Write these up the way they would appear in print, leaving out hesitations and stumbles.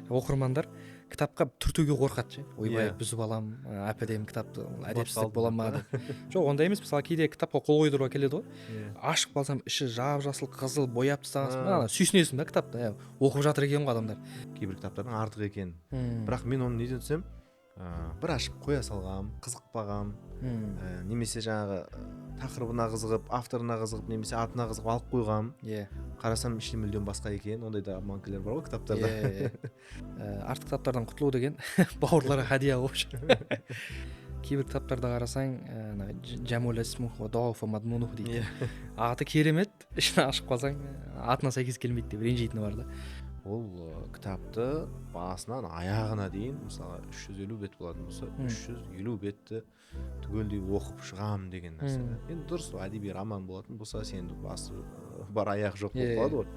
оқырмандар кітапқа түртуге қорқады ше, ойбай бұзып алам, әп-әдемі кітапты, әдепсіздік бола ма деп. Жоқ, ондай емес. Мысалы кейде кітапқа қол қойдыруға келеді ғой, ашып қалсам іші жап-жасыл қызыл бояп тастаған, сүйсінесің да кітапты, оқып жатыр екен ғой адамдар. Кейбір кітаптардың артық екен. Бірақ мен оны неден түсем, бір ашып қоя салғам, қызықпағам, немесе жаңағы тақырыбына қызығып, авторына қызығып, немесе атына қызығып алып қойғам. Қарасам іші мүлдем басқа екен. Ондай да манкілер бар ғой кітаптарда. Артық кітаптардан құтылу деген бауырларға хадия ғой. Кейбір кітаптарда қарасаң, Жамул Эсмуху Дауфа Мадмунух дейді. Аты керемет, ішін ашып қалсаң, атына сәйкес келмейді деп ренжитіні бар да. Ол кітапты басынан аяғына дейін, мысалы 350 бет болатын болса, 350 бетті түгелдей оқып шығам деген нәрсе. Енді дұрыс, әдеби роман болатын болса, сенде басы бар аяқ жоқ болып қалады ғой.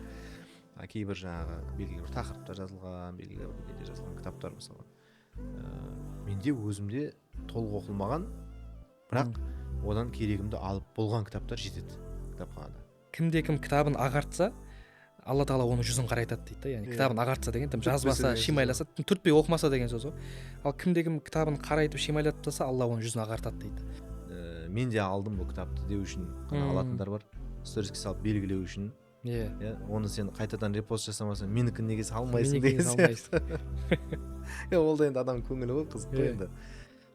Кейбір жаңағы белгілі бір тақырыпта жазылған, белгілі бір неде жазылған кітаптар мысалы. Менде өзімде толық оқылмаған, бірақ одан керегімді алып болған кітаптар жетеді кітапханада. Кімде-кім кітабын ағартса, Алла Тағала оның жүзін қарайтады дейді да. Яғни кітабын ағартса деген, тым жазбаса, шимайласа, түртпей оқымаса деген сөз ғой. Ал кімде-кім кітабын қарайтып шимайлатып тастаса, Алла оның жүзін ағартады дейді. Мен де алдым бұл кітапты деу үшін ғана алатындар бар. Сториске салып белгілеу үшін. Оны сен қайтадан репост жасамасаң, менікін неге салмайсың деген сияқты. Ол да енді адам көңілі ғой, қызық қой енді.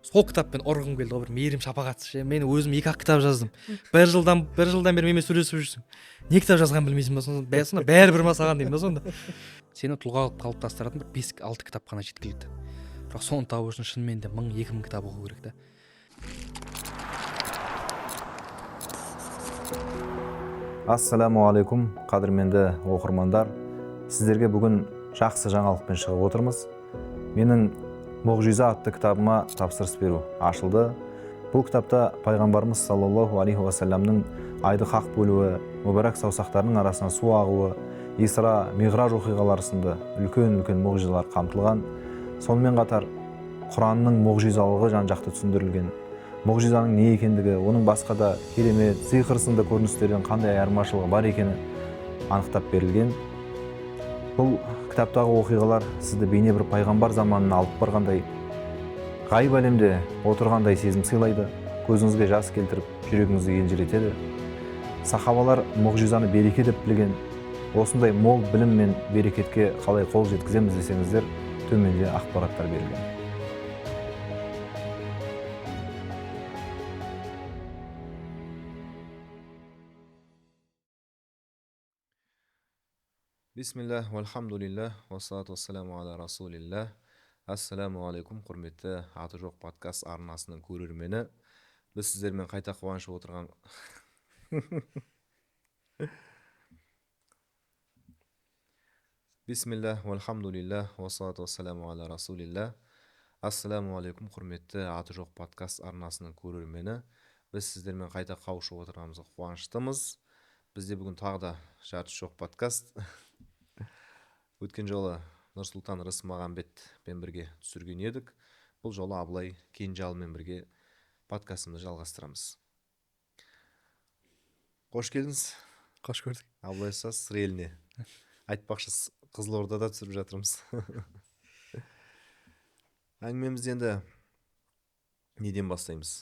Сол кітаппен ұрғым келді ғой, бір мейірім шапағатсыз ше. Мен өзім 2-ақ кітап жаздым. Бір жылдан бері менімен сөйлесіп жүрсің. Не кітап жазған білмейсің ба сонда? Бәрібір ма саған деймін да сонда. Сені тұлға қылып қалыптастыратын бір 5-6 кітап қана жеткілікті. Бірақ соны табу үшін шынымен де 1000-2000 кітап оқу керек та. Ассаламу алейкум, қадірменді оқырмандар. Сіздерге бүгін жақсы жаңалықпен шығып отырмыз. Менің Мұғжиза атты кітабыма тапсырыс беру ашылды. Бұл кітапта пайғамбарымыз саллаллаху алейхи уассаламның айды хақ бөлуі, мүбәрак саусақтарының арасынан су ағуы, Исра, Миғраж оқиғалары сынды үлкен-үлкен мұғжизалар қамтылған. Сонымен қатар Құранның мұғжизалығы жан-жақты түсіндірілген. Мұғжизаның не екендігі, оның басқа да керемет, сиқыр сынды көріністерден қандай айырмашылығы бар екені анықтап берілген. Бұл кітаптағы оқиғалар сізді бейне бір пайғамбар заманына алып барғандай, ғайып әлемде отырғандай сезім сыйлайды, көзіңізге жас келтіріп, жүрегіңізді елжіретеді. Сахабалар мұғжизаны береке деп білген. Осындай мол білім мен берекетке қалай қол жеткіземіз десеңіздер, төменде ақпараттар берілген. Бисмиллах, вальхамдулиллах, вассалату вассаламу аля расулиллах. Ассаламу алейкум, құрметті Аты жоқ подкаст арнасының көрермені. Біз сіздермен қайта қуанышып отырған Бисмиллах, вальхамдулиллах, вассалату вассаламу аля расулиллах. Ассаламу алейкум, құрметті Аты жоқ подкаст арнасының көрермені. Біз сіздермен қайта қауышып отырғанымызға қуаныштымыз. Бізде бүгін тағы да жарты жоқ подкаст. Өткен жолы Нұрсұлтан Рысмағамбетпен бірге түсірген едік. Бұл жолы Абылай Кенжалмен бірге подкастымызды жалғастырамыз. Қош келдіңіз. Қош көрдік. Абылай ұстаз сыр еліне. Айтпақшы, Қызылордада түсіріп жатырмыз. Әңгімемізді енді неден бастаймыз?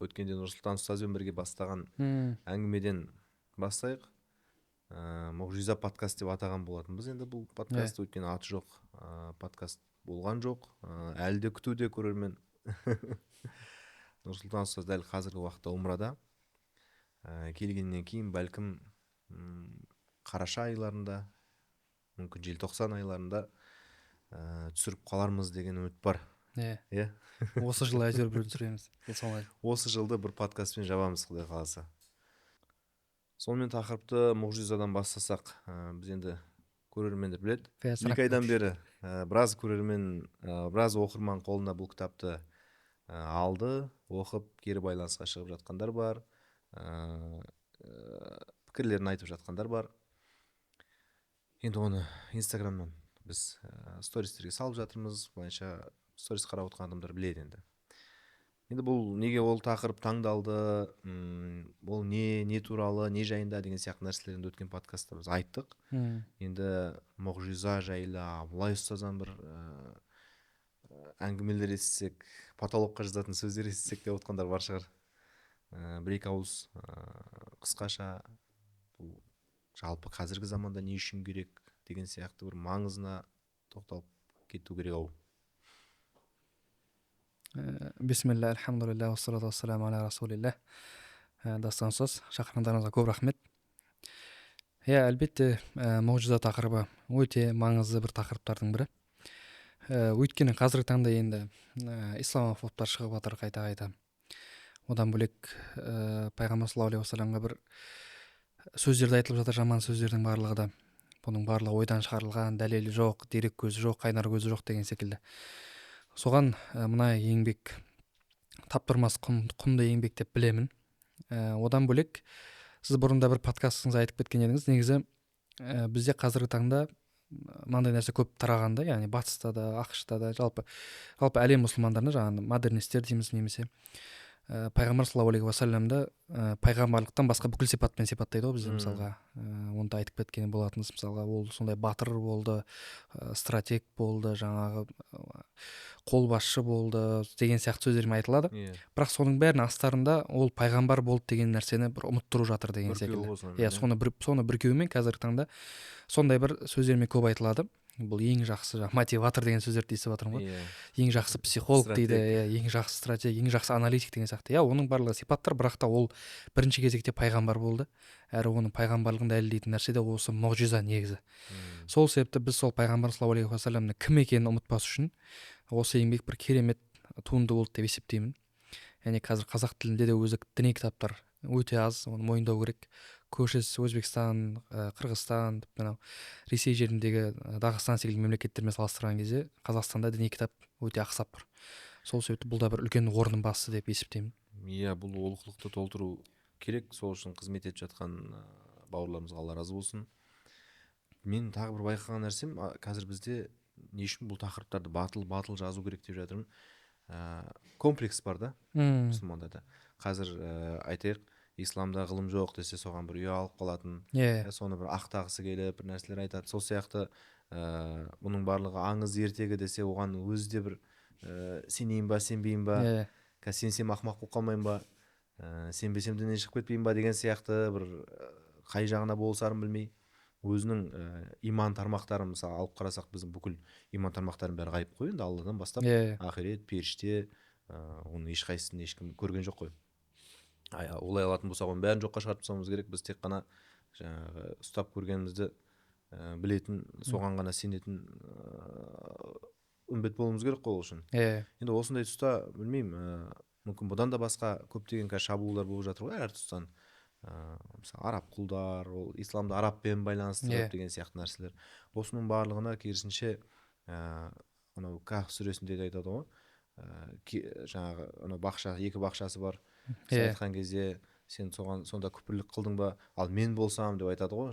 Өткенде Нұрсұлтан ұстазбен бірге бастаған әңгімеден бастайық. Мұғжиза подкаст деп атаған болатынбыз. Енді бұл подкаст өткен аты жоқ подкаст болған жоқ. Әлі де күтуде көрермен. Нұрсұлтан ұстаз дәл қазіргі уақытта умрада. Келгеннен кейін бәлкім қараша айларында, мүмкін желтоқсан айларында түсіріп қалармыз деген үміт бар. Осы жылы әйтеуір бір түсіреміз. Осы жылды бір подкастпен жабамыз, Құдай қаласа. Сонымен тақырыпты мұғжизадан бастасақ, біз енді көрермендер біледі. 2 айдан бері біраз көрермен, біраз оқырман қолына бұл кітапты алды, оқып, кері байланысқа шығып жатқандар бар, пікірлерін айтып жатқандар бар. Енді оны Инстаграмнан біз стористерге салып жатырмыз, былайша сторис қарап отырған адамдар біледі енді. енді бұл неге ол тақырып таңдалды, ол не туралы, не жайында деген сияқты нәрселерді өткен подкастта біз айттық. Енді мұғжиза жайлы абылай ұстаздан бір әңгімелер естісек, потолокқа жазатын сөздер естісек деп отқандар бар шығар. Бір-екі ауыз қысқаша бұл жалпы қазіргі заманда не үшін керек деген сияқты бір маңызына тоқталып кету керек ау. Бисмилля, альхамдулилля, уассалату вассаламу аля расулилля. Дастан ұстаз, шақырғандарыңызға көп рахмет. Әлбетте, мұғжиза тақырыбы өте маңызды бір тақырыптардың бірі. Өйткені қазіргі таңда енді исламофобтар шығып жатыр қайта-қайта. Одан бөлек пайғамбар саллаллаху алейхи уассаламға бір сөздерді айтылып жатыр, жаман сөздердің барлығы да. Бұның барлығы ойдан шығарылған, дәлелі жоқ, дерек көзі жоқ, қайнар көзі жоқ деген секілді. Соған мына еңбек таптырмас құнды еңбек деп білемін. Одан бөлек сіз бұрында бір подкастыңызда айтып кеткен едіңіз, негізі бізде қазіргі таңда мынандай нәрсе көп тарағанда, яғни батыста да, ақшта да, жалпы әлем мұсылмандарына, жаңағы модернистер дейміз немесе пайғамбар саллаллаху алейхи уассаламды пайғамбарлықтан басқа бүкіл сипатпен сипаттайды ғой бізде. Мысалға оны да айтып кеткен болатынбыз. Мысалға ол сондай батыр болды, стратег болды, жаңағы қолбасшы болды деген сияқты сөздермен айтылады. Бірақ соның бәрінің астарында ол пайғамбар болды деген нәрсені бір ұмыттыру жатыр деген секілді. Соны бүркеумен қазіргі таңда сондай бір сөздермен көп айтылады. Бұл ең жақсы мотиватор деген сөздерді естіп жатырмын ғой. Ең жақсы психолог дейді, ең жақсы стратег, ең жақсы аналитик деген сияқты. Оның барлығы сипаттар, бірақ та ол бірінші кезекте пайғамбар болды. Әрі оның пайғамбарлығын дәлелдейтін нәрсе де осы мұғжиза негізі. Сол себепті біз сол пайғамбар саллаллаху алейхи уассаламның кім екенін ұмытпас үшін осы еңбек бір керемет туынды болды деп есептеймін. Яғни қазір қазақ тілінде де өзі діни кітаптар өте аз, оны мойындау керек. Көршілес Өзбекстан, Қырғызстан, Ресей жеріндегі Дағыстан секілді мемлекеттермен салыстырған кезде Қазақстанда діни кітап өте ақсап тұр. Сол себепті бұл да бір үлкен орынның басы деп есептеймін. Бұл олқылықты толтыру керек. Сол үшін қызмет етіп жатқан бауырларымызға Алла разы болсын. Мен тағы бір байқаған нәрсем, қазір бізде не үшін бұл тақырыптарды батыл жазу керек деп жатырмын. Комплекс бар да мұсылмандарда. Қазір айтайық, исламда ғылым жоқ десе соған бір ұялып қалатын, соны бір ақтағысы келіп бір нәрселер айтады. Сол сияқты бұның барлығы аңыз ертегі десе оған өзі де бір сенейін ба сенбейін ба, сенсем ақымақ болып қалмайын ба, сенбесем діннен шығып кетпейін ба деген сияқты бір қай жағына болсарын білмей өзінің иман тармақтарын мысалы алып қарасақ, біздің бүкіл иман тармақтарын бәрі ғайып қой, енді Алладан бастап ақирет, періште, оның ешқайсысын ешкім көрген жоқ қой. Олай алатын болсақ оның бәрін жоққа шығарып тастауымыз керек. Біз тек қана жаңағы ұстап көргенімізді білетін, соған ғана сенетін үмбет болуымыз керек қой ол үшін. Енді осындай тұста білмеймін, мүмкін бұдан да басқа көптеген шабуылдар болып жатыр ғой әр тұстан. Мысалы араб құлдар, ол исламды арабпен байланыстырып деген сияқты нәрселер. Осының барлығына керісінше анау Кахф сүресінде де айтады ғой, жаңағы анау бақша, екі бақшасы бар. Сіз айтқан кезде сен сонда күпірлік қылдың ба, ал мен болсам деп айтады ғой.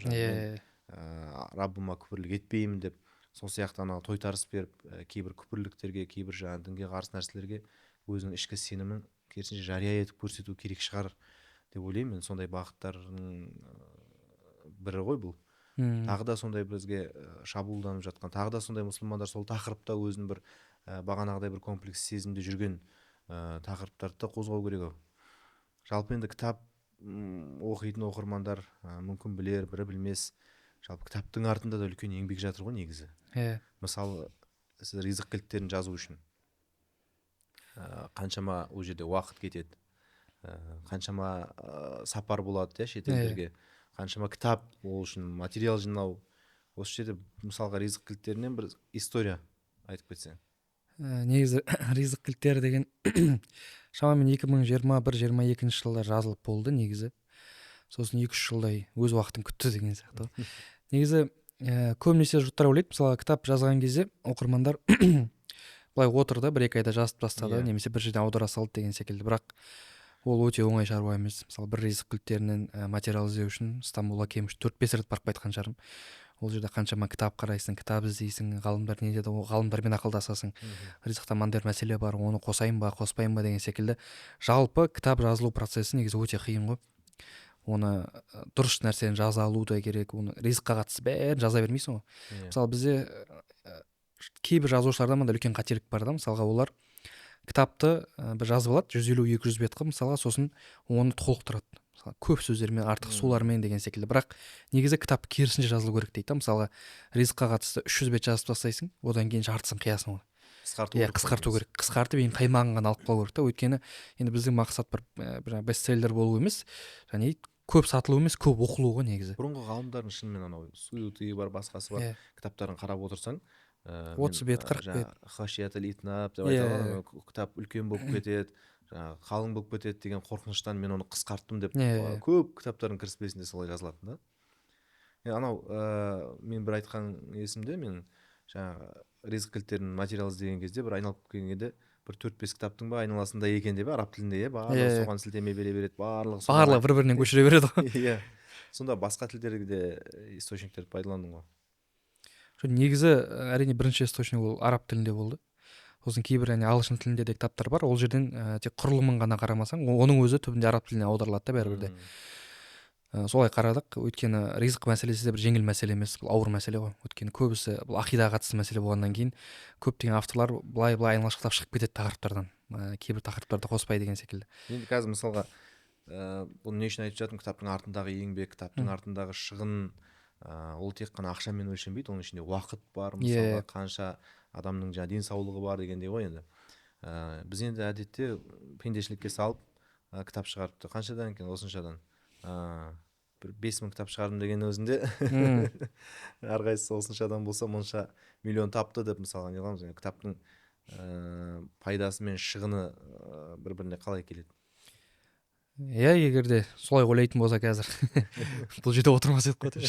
Раббыма күпірлік етпеймін деп. Сол сияқты анау тойтарыс беріп, кейбір күпірліктерге, кейбір жаңағы дінге қарсы нәрселерге өзінің ішкі сенімін керісінше жария етіп көрсету керек шығар деп ойлаймын. Сондай бағыттардың бірі ғой бұл. Тағы да сондай бізге шабуылданып жатқан, тағы да сондай мұсылмандар сол тақырыпта өзінің бір бағанағыдай бір комплекс сезімде жүрген тақырыптарды қозғау керек. Жалпы енді кітап оқитын оқырмандар мүмкін білер, бірі білмес. Жалпы кітаптың артында да үлкен еңбек жатыр ғой негізі. Мысалы, сіз ризық кілттерін жазу үшін қаншама ол жерде уақыт кетеді, қаншама сапар болады шетелдерге, қаншама кітап ол үшін материал жинау. Осы жерде мысалға ризық кілттерінен бір история айтып кетсең. Негізі ризық кілттері деген шамамен 2021-22 жылда жазылып болды негізі. Сосын 2-3 жылдай өз уақытын күтті деген сияқты. Негізі көбінесе жұрттар ойлайды, мысалы кітап жазған кезде оқырмандар былай отырды, 1-2 айда жазып тастады, немесе бір жерден аудара салды деген секілді. Бірақ ол өте оңай шаруа емес. Мысалы бір ризық кілттерінен материал іздеу үшін Стамбулға кемінде 4-5 рет барып қайтқан шығармын. ол жерде қаншама кітап қарайсың, кітап іздейсің, ғалымдар не деді, ол ғалымдармен ақылдасасың. Ризықта мынандай бір мәселе бар, оны қосайын ба қоспайын ба деген секілді. Жалпы кітап жазылу процесі негізі өте қиын ғой. Оны дұрыс нәрсені жаза алу да керек, оны ризыққа қатысты бәрін жаза бермейсің ғой. Мысалы бізде кейбір жазушыларда мындай үлкен қателік бар да, мысалға олар кітапты бір жазып алады 150-200 бет қылып мысалға, сосын оны толықтырады, мысалы көп сөздермен, артық сулармен деген секілді. Бірақ негізі кітап керісінше жазылу керек дейді да. Мысалы ризыққа қатысты 300 бет жазып тастайсың, одан кейін жартысын қиясың ғой. Қысқарту керек. Қысқартып ең қаймағын ғана алып қалу керек та. Өйткені енді біздің мақсат бір бестселлер болу емес, және көп сатылу емес, көп оқылу ғой негізі. Бұрынғы ғалымдардың шынымен анау суюты бар, басқасы бар, кітаптарын қарап отырсаң 30 бет 40 бет хашиятул итнаб деп айтады, кітап үлкен болып кетеді, жаңағы қалың болып кетеді деген қорқыныштан мен оны қысқарттым деп көп кітаптардың кіріспесінде солай жазылатын да. Анау мен бір айтқан есімде, мен жаңағы ризық кілттерін материал іздеген кезде бір айналып келгенде бір 4-5 кітаптың ба айналасында екен деп, араб тілінде барлығы соған сілтеме бере береді, барлығы бір-бірінен көшіре береді ғой. Сонда басқа тілдерге де источниктерді пайдаландың ғой? Негізі әрине бірінші источник ол араб тілінде болды. Сосын кейбір ағылшын тілінде де кітаптар бар, ол жерден тек құрылымын ғана қарамасаң, оның өзі түбінде араб тіліне аударылады да бәрібір де. Солай қарадық, өйткені ризық мәселесі де бір жеңіл мәселе емес, бұл ауыр мәселе ғой. Өйткені көбісі бұл ақидаға қатысты мәселе болғаннан кейін көптеген авторлар былай айналшықтап шығып кетеді тақырыптардан, кейбір тақырыптарды қоспай деген секілді. Енді қазір мысалға бұл не үшін айтып жатырмын, кітаптың артындағы еңбек, кітаптың артындағы шығын, ол тек қана ақшамен өлшенбейді, оның ішінде уақыт бар, мысалға қанша адамның денсаулығы бар дегендей ғой. Енді біз енді әдетте пендешілікке салып кітап шығарыпты, қаншадан екен, осыншадан бір 5000 кітап шығардым деген өзінде әрқайсысы осыншадан болса мұнша миллион тапты деп мысалға не қыламыз. Кітаптың пайдасы мен шығыны бір-біріне қалай келеді? Егер де солай ойлайтын болса қазір бұл жерде отырмас едік қой деп.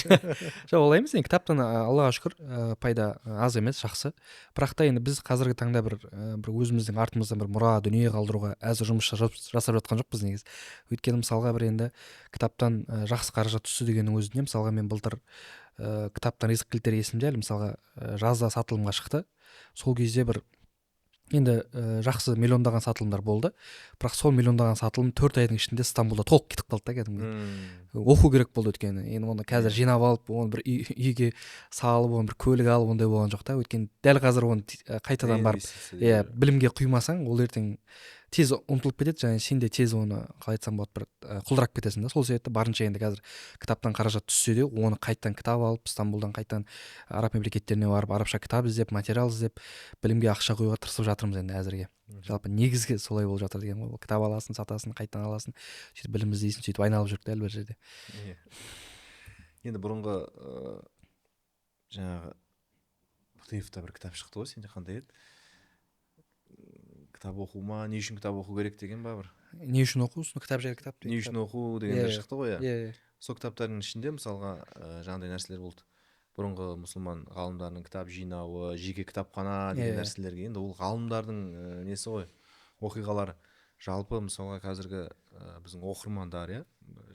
Жоқ, олай емес, кітаптан Аллаға шүкір пайда аз емес, жақсы. Бірақ та енді біз қазіргі таңда бір өзіміздің артымыздан бір мұра дүние қалдыруға әзір жұмыс жасап жатқан жоқпыз негізі. Өйткені мысалға бір енді кітаптан жақсы қаражат түсті дегеннің өзінде, мысалға мен былтыр кітаптан ризық кілттері есімде, мысалға жазда сатылымға шықты. Сол кезде бір енді жақсы миллиондаған сатылымдар болды, бірақ сол миллиондаған сатылым 4 айдың ішінде Стамбулда толық кетіп қалды да кәдімгі. Оқу керек болды өйткені. Енді оны қазір жинап алып, оны бір үйге салып, оны бір көлік алып, ондай болған жоқ та. Өйткені дәл қазір оны қайтадан барып білімге құймасаң, ол ертең тез ұмытылып кетеді, және сен де тез оны қалай айтсам болады, бір құлдырап кетесің да. Сол себепті барынша енді қазір кітаптан қаражат түссе де, оны қайтадан кітап алып, Стамбулдан қайтадан араб мемлекеттеріне барып, арабша кітап іздеп, материал іздеп, білімге ақша құюға тырысып жатырмыз енді әзірге. Жалпы негізгі солай болып жатыр деген ғой. Кітап аласың, сатасың, қайтадан аласың, сөйтіп білім іздейсің, сөйтіп айналып жүрді дәл бір жерде. Енді бұрынғы жаңағы птф-та бір кітап шықты ғой, сенде қандай еді? Кітап оқу ма, не үшін кітап оқу керек деген ба бір? Не үшін оқу, кітап жайлы кітап. Не үшін оқу дегендер шықты ғой. Сол кітаптардың ішінде мысалға жаңағыдай нәрселер болды. Бұрынғы мұсылман ғалымдарының кітап жинауы, жеке кітапхана деген нәрселерге, енді ол ғалымдардың несі ғой, оқиғалары. Жалпы мысалға қазіргі біздің оқырмандар,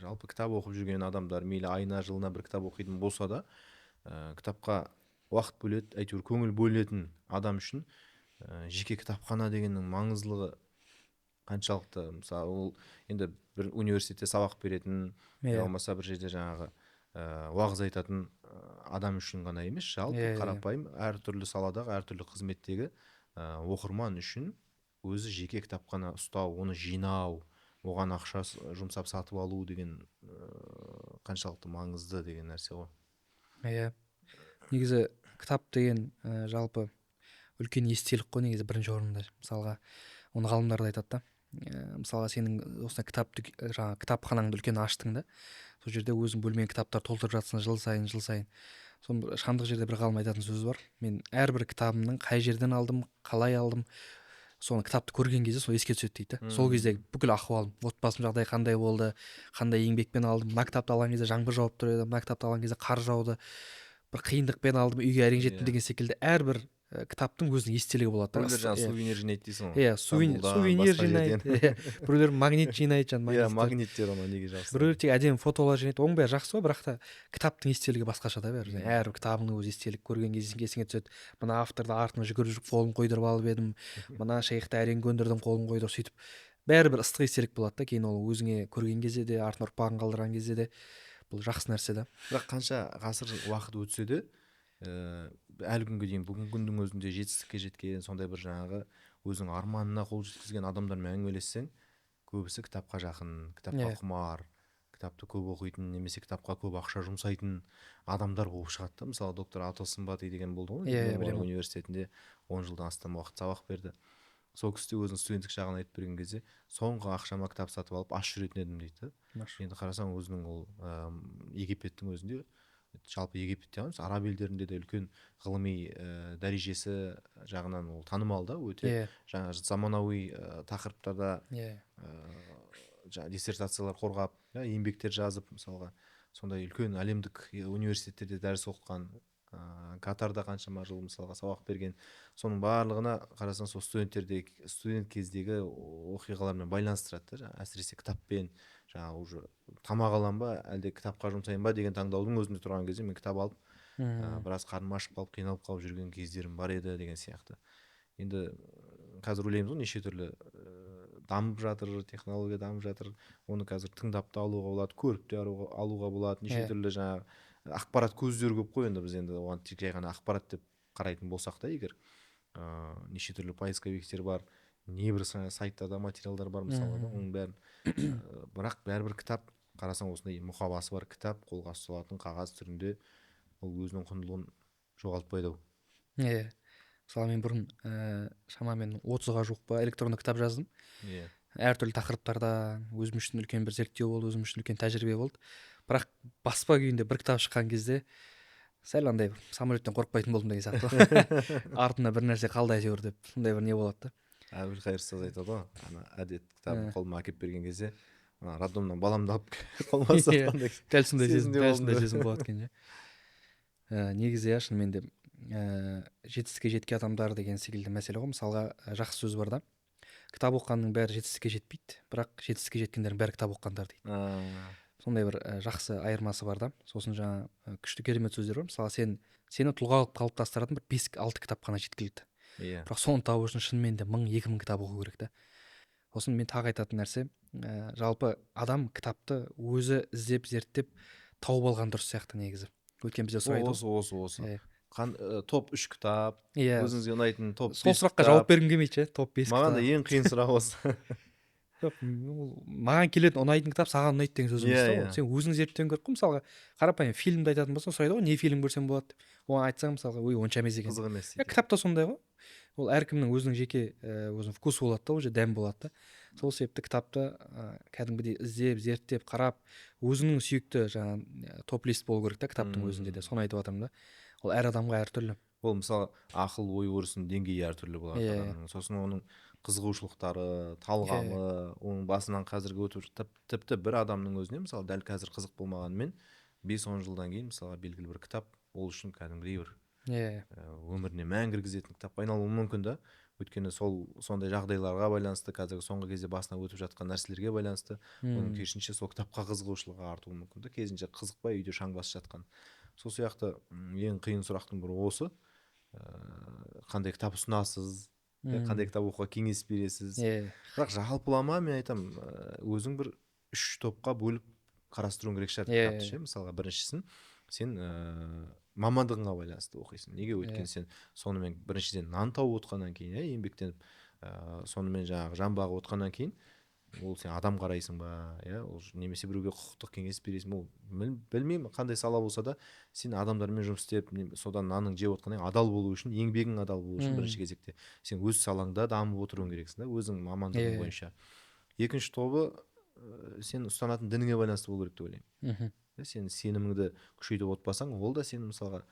жалпы кітап оқып жүрген адамдар, мейлі айына жылына бір кітап оқитын болса да, кітапқа уақыт бөледі, әйтеуір көңіл бөлетін адам үшін жеке кітапхана дегеннің маңыздылығы қаншалықты. Мысалы ол енді бір университетте сабақ беретін, болмаса бір жерде жаңағы уағыз айтатын адам үшін ғана емес, жалпы қарапайым әртүрлі саладағы, әртүрлі қызметтегі оқырман үшін өзі жеке кітапхана ұстау, оны жинау, оған ақша жұмсап сатып алу деген қаншалықты маңызды деген нәрсе ғой. Негізі кітап деген жалпы үлкен естелік қой негізі бірінші орында. Мысалға оны ғалымдар да айтады да. Мысалға сенің осындай кітапханаңды үлкен аштың да, сол жерде өзің бөлмең кітаптар толтырып жатсың жыл сайын. Сол шамдық жерде бір ғалым айтатын сөзі бар. Мен әрбір кітабымның қай жерден алдым, қалай алдым, соны кітапты көрген кезде сол еске түседі дейді. Сол кезде бүкіл ахуалым, отбасым жағдай қандай болды, қандай еңбекпен алдым, мына кітапты алған кезде жаңбыр жауып тұр еді, мына кітапты алған кезде қар жауды, бір қиындықпен алдым, үйге әрең жеттім деген секілді әрбір кітаптың өзінің естелігі болады да. біреулер жаңағы сувенир жинайды дейсің ғой. Иә, Стамбулдан, сувенир басқа жинайды. жерден. Біреулер магнит жинайды, Иә, магниттер оны неге жақсы. біреулер тек әдемі фотолар жинайды. оның бәрі жақсы ғой, бірақ та кітаптың естелігі басқаша да бәрі. Мгм. Әрбір кітабының өз естелік көрген кезде есіңе түседі. Мына авторды артына жүгіріп жүріп қолын қойдырып алып едім. Мына шейхті әрең көндірдім, қолын қойдырып, сөйтіп бәрібір ыстық естелік болады да. Кейін ол өзіңе көрген кезде де, артына ұрпағын қалдырған кезде де бұл жақсы нәрсе да. Бірақ қанша ғасыр уақыт өтсе де әлі күнге дейін бүгінгі күннің өзінде жетістікке жеткен сондай бір жаңағы өзінің арманына қол жеткізген адамдармен әңгімелессең, көбісі кітапқа жақын, кітапқа Иә. құмар, кітапты көп оқитын немесе кітапқа көп ақша жұмсайтын адамдар болып шығады да. Мысалы доктор Атос Сымбати деген болды ғой, Иә, Нұр білемін. университетінде 10 жылдан астам уақыт сабақ берді. Сол кісі де өзінің студенттік шағын айтып берген кезде соңғы ақшама кітап сатып алып аш жүретін едім дейді. Енді қарасаң өзінің ол Египеттің өзінде, жалпы Египетте емес, араб елдерінде де үлкен ғылыми дәрежесі жағынан ол танымал да, өте Иә, жаңа заманауи тақырыптарда иә, жаңа диссертациялар қорғап, еңбектер жазып, мысалға сондай үлкен әлемдік университеттерде дәріс оқыған, Катарда қаншама жыл мысалға сабақ берген. Соның барлығына қарасаң сол студент кездегі оқиғалармен байланыстырады да, әсіресе кітаппен, жаңағы уже тамақ алам ба әлде кітапқа жұмсайын ба деген таңдаудың өзінде тұрған кезде мен кітап алып біраз қарным ашып қалып қиналып қалып жүрген кездерім бар еді деген сияқты. Енді қазір ойлаймыз ғой, неше түрлі дамып жатыр, технология дамып жатыр, оны қазір тыңдап та алуға болады, көріп те алуға болады, неше түрлі жаңағы ақпарат көздері көп қой. Енді біз енді оған тек жай ғана ақпарат деп қарайтын болсақ та егер, неше түрлі поисковиктер бар, небір сайттарда материалдар бар мысалы да, оның бәрін бірақ бәрібір кітап қарасаң осындай мұқабасы бар кітап, қолға ұсталатын қағаз түрінде, ол өзінің құндылығын жоғалтпайды. иә. Мысалы мен бұрын шамамен 30-ға жуық па электронды кітап жаздым. Иә. Әртүрлі тақырыптарда өзім үшін үлкен бір зерттеу болды, өзім үшін үлкен тәжірибе болды. Бірақ баспа күйінде бір кітап шыққан кезде сәл андай бір самолеттен қорықпайтын болдым деген сияқты. Артында бір нәрсе қалды әйтеуір деп, сондай бір не болады да. Әбілқайыр ұстаз айтады ғой, ана әдет кітабын қолыма әкеліп берген кезде роддомнан баламды алып қолыма ұстатқандай дәл сондай сезім, сезімде дәл болдым сондай деп. сезім болады екен. Негізі шынымен де жетістікке жеткен адамдар деген секілді мәселе ғой. Мысалға жақсы сөз бар да, кітап оқығанның бәрі жетістікке жетпейді, бірақ жетістікке жеткендердің бәрі кітап оқығандар дейді. Сондай бір жақсы айырмасы бар да. Сосын жаңа күшті керемет сөздер бар. Мысалы сені тұлға қылып қалыптастыратын бір 5-6 кітап қана жеткілікті. Иә. Бірақ соны табу үшін шынымен де 1000-2000 кітап оқу керек та. Сосын мен тағы айтатын нәрсе, жалпы адам кітапты өзі іздеп зерттеп тауып алған дұрыс сияқты негізі. Өйткені бізде сұрайды Осы топ 3 кітап, иә, өзіңізге ұнайтын топ 5 сол сұраққа жауап бергім келмейді ше, топ 5 Маған да кітап. ең қиын сұрақ осы. Жоқ, маған келетін ұнайтын кітап саған ұнайды деген сөз емес та ол. Сен өзің зерттеуің керек қой. Мысалға қарапайым фильмді айтатын болсаң сұрайды ғой, не фильм көрсем болады деп. Оған айтсаң мысалға, ой онша емес екен. Қызық емес. Кітап та сондай ғой. Ол әркімнің өзінің жеке өзінің вкусы болады да, уже дәм болады да. Сол себепті кітапты кәдімгідей іздеп, зерттеп, қарап, өзіңнің сүйікті жаңағы топ-лист болу керек та кітаптың өзінде де. Соны айтып жатырмын да. Ол әр адамға әртүрлі. Ол мысалы ақыл ой өрісінің деңгейі әртүрлі болады адамның. Сосын оның қызығушылықтары, талғамы, оның басынан қазіргі өтіп тіпті бір адамның өзіне мысалы дәл қазір қызық болмағанымен 5-10 жылдан кейін мысалы белгілі бір кітап ол үшін кәдімгідей бір өміріне мән кіргізетін кітапқа айналуы мүмкін да. Өйткені сондай жағдайларға байланысты, қазіргі соңғы кезде басына өтіп жатқан нәрселерге байланысты оның керісінше сол кітапқа қызығушылығы артуы мүмкін да. Кезінше қызықпай үйде шаң басып жатқан. Сол сияқты ең қиын сұрақтың бірі осы. Қандай кітап ұсынасыз, қандай кітап оқуға кеңес бересіз. Бірақ жалпылама мен айтам, өзің бір 3 топқа бөліп қарастыруың керек шығар кітапты ше. Мысалға біріншісін сен мамандығыңа байланысты оқисың. Неге? Өйткені сен сонымен біріншіден нан тауып отқаннан кейін, еңбектеніп сонымен жаңағы жан бағып отқаннан кейін ол сен адам қарайсың ба, немесе біреуге құқықтық кеңес бересің, ол білмеймін қандай сала болса да сен адамдармен жұмыс істеп содан наның жеп отқаннан кейін адал болу үшін, еңбегің адал болу үшін бірінші кезекте сен өз салаңда дамып отыруың керексің да, өзің мамандығың бойынша. Екінші тобы сен ұстанатын дініңе байланысты болу керек деп ойлаймын. Сен сеніміңді күшейтіп отпасаң, ол да сен мысалға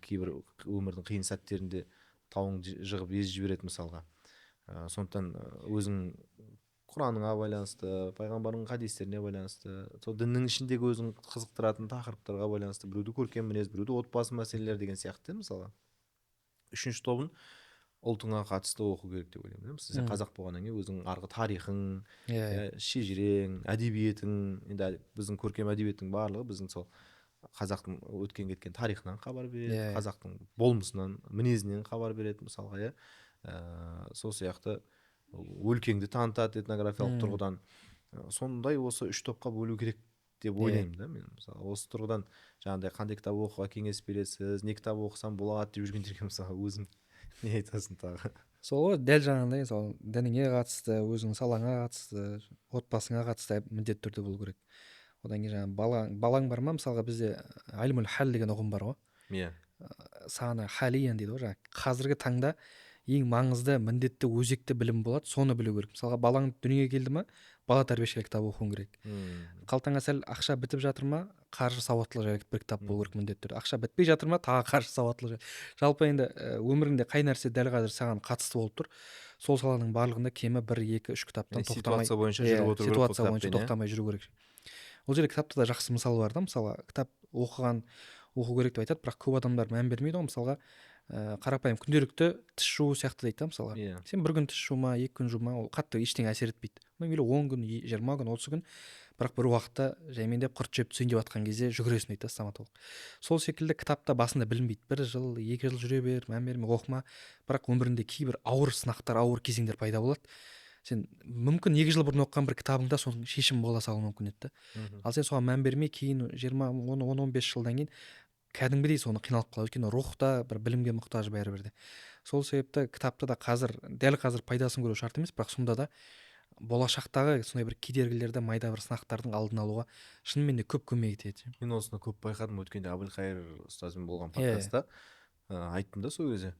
кейбір өмірдің қиын сәттерінде тауың жығып езіп жібереді мысалға. Сондықтан өзің Құраныңа байланысты, пайғамбардың хадистеріне байланысты, сол діннің ішіндегі өзің қызықтыратын тақырыптарға байланысты, біреуді көркем мінез, біреуді отбасы мәселелері деген сияқты мысалы. үшінші тобын ұлтыңа қатысты оқу керек деп ойлаймын. Сен қазақ болғаннан кейін өзің арғы тарихың, шежірең, әдебиетің, енді біздің көркем әдебиеттің барлығы біздің сол қазақтың өткен кеткен тарихынан хабар береді, қазақтың болмысынан, мінезінен хабар береді мысалға, сол сияқты өлкеңді танытады этнографиялық тұрғыдан. Сондай осы үш топқа бөлу керек деп ойлаймын да мен. Мысалы осы тұрғыдан жаңағыдай қандай кітап оқуға кеңес бересіз, не кітап оқысам болады деп жүргендерге мысалы өзің не айтасың тағы? сол ғой, дәл жаңағындай мысалы дініңе қатысты, өзіңнің салаңа қатысты, отбасыңа қатысты міндетті түрде болу керек. Одан кейін жаңағы балаң бар ма, мысалға бізде әлмул хал деген ұғым бар ғой. Саны халиян дейді ғой, жаңағы қазіргі таңда ең маңызды, міндетті, өзекті білім болады, соны білу керек. Мысалға балаң дүниеге келді ма, бала тәрбиешілік кітабы оқуың керек. Қалтаңа сәл ақша бітіп жатыр ма, қаржы сауаттылығы жайлы бір кітап болу керек міндетті түрде. Ақша бітпей жатыр ма, тағы қаржы сауаттылығы. Жалпы енді өміріңде қай нәрсе дәл қазір саған қатысты болып тұр, сол саланың барлығында кемі 1-2-3 кітаптан тоқтамай, ситуация бойынша жүріп отыру керек. Ситуация бойынша тоқтамай жүру керек. Ол жерде кітапта да жақсы мысал бар да, мысалы кітап оқу керек деп айтады, бірақ көп адамдар мән бермейді ғой. Мысалға қарапайым күнделікті тіс жуу сияқты дейді да, мысалға. Сен бір күн тіс жума, 2 күн жума, ол қатты ештеңе әсер етпейді. Мейлі 10 күн, 20 күн, 30 күн, бірақ бір уақытта жаймендеп құрт жеп түсейін деп жатқан кезде жүгіресің дейді да стоматолог. Сол секілді кітапта басында білінбейді. 1 жыл, 2 жыл жүре бер, мән берме, оқыма, бірақ өмірінде кейбір ауыр сынақтар, ауыр кезеңдер пайда болады. Сен мүмкін 2 жыл бұрын оқыған бір кітабыңда соның шешімі бола салуы мүмкін еді. Ал сен соған мән бермей, кейін 20-10-15 жылдан кейін кәдімгідей соны қиналып қалады. Өйткені рухта бір білімге мұқтаж бәрібір де. Сол себепті кітапта да дәл қазір пайдасын көру шарт емес, бірақ сонда да болашақтағы сондай бір кедергілерді, майда бір сынақтардың алдын алуға шынымен де көп көмек етеді. Мен осыны көп байқадым өткенде Әбілқайыр ұстазбен болған подкастта. Айттым да сол кезде.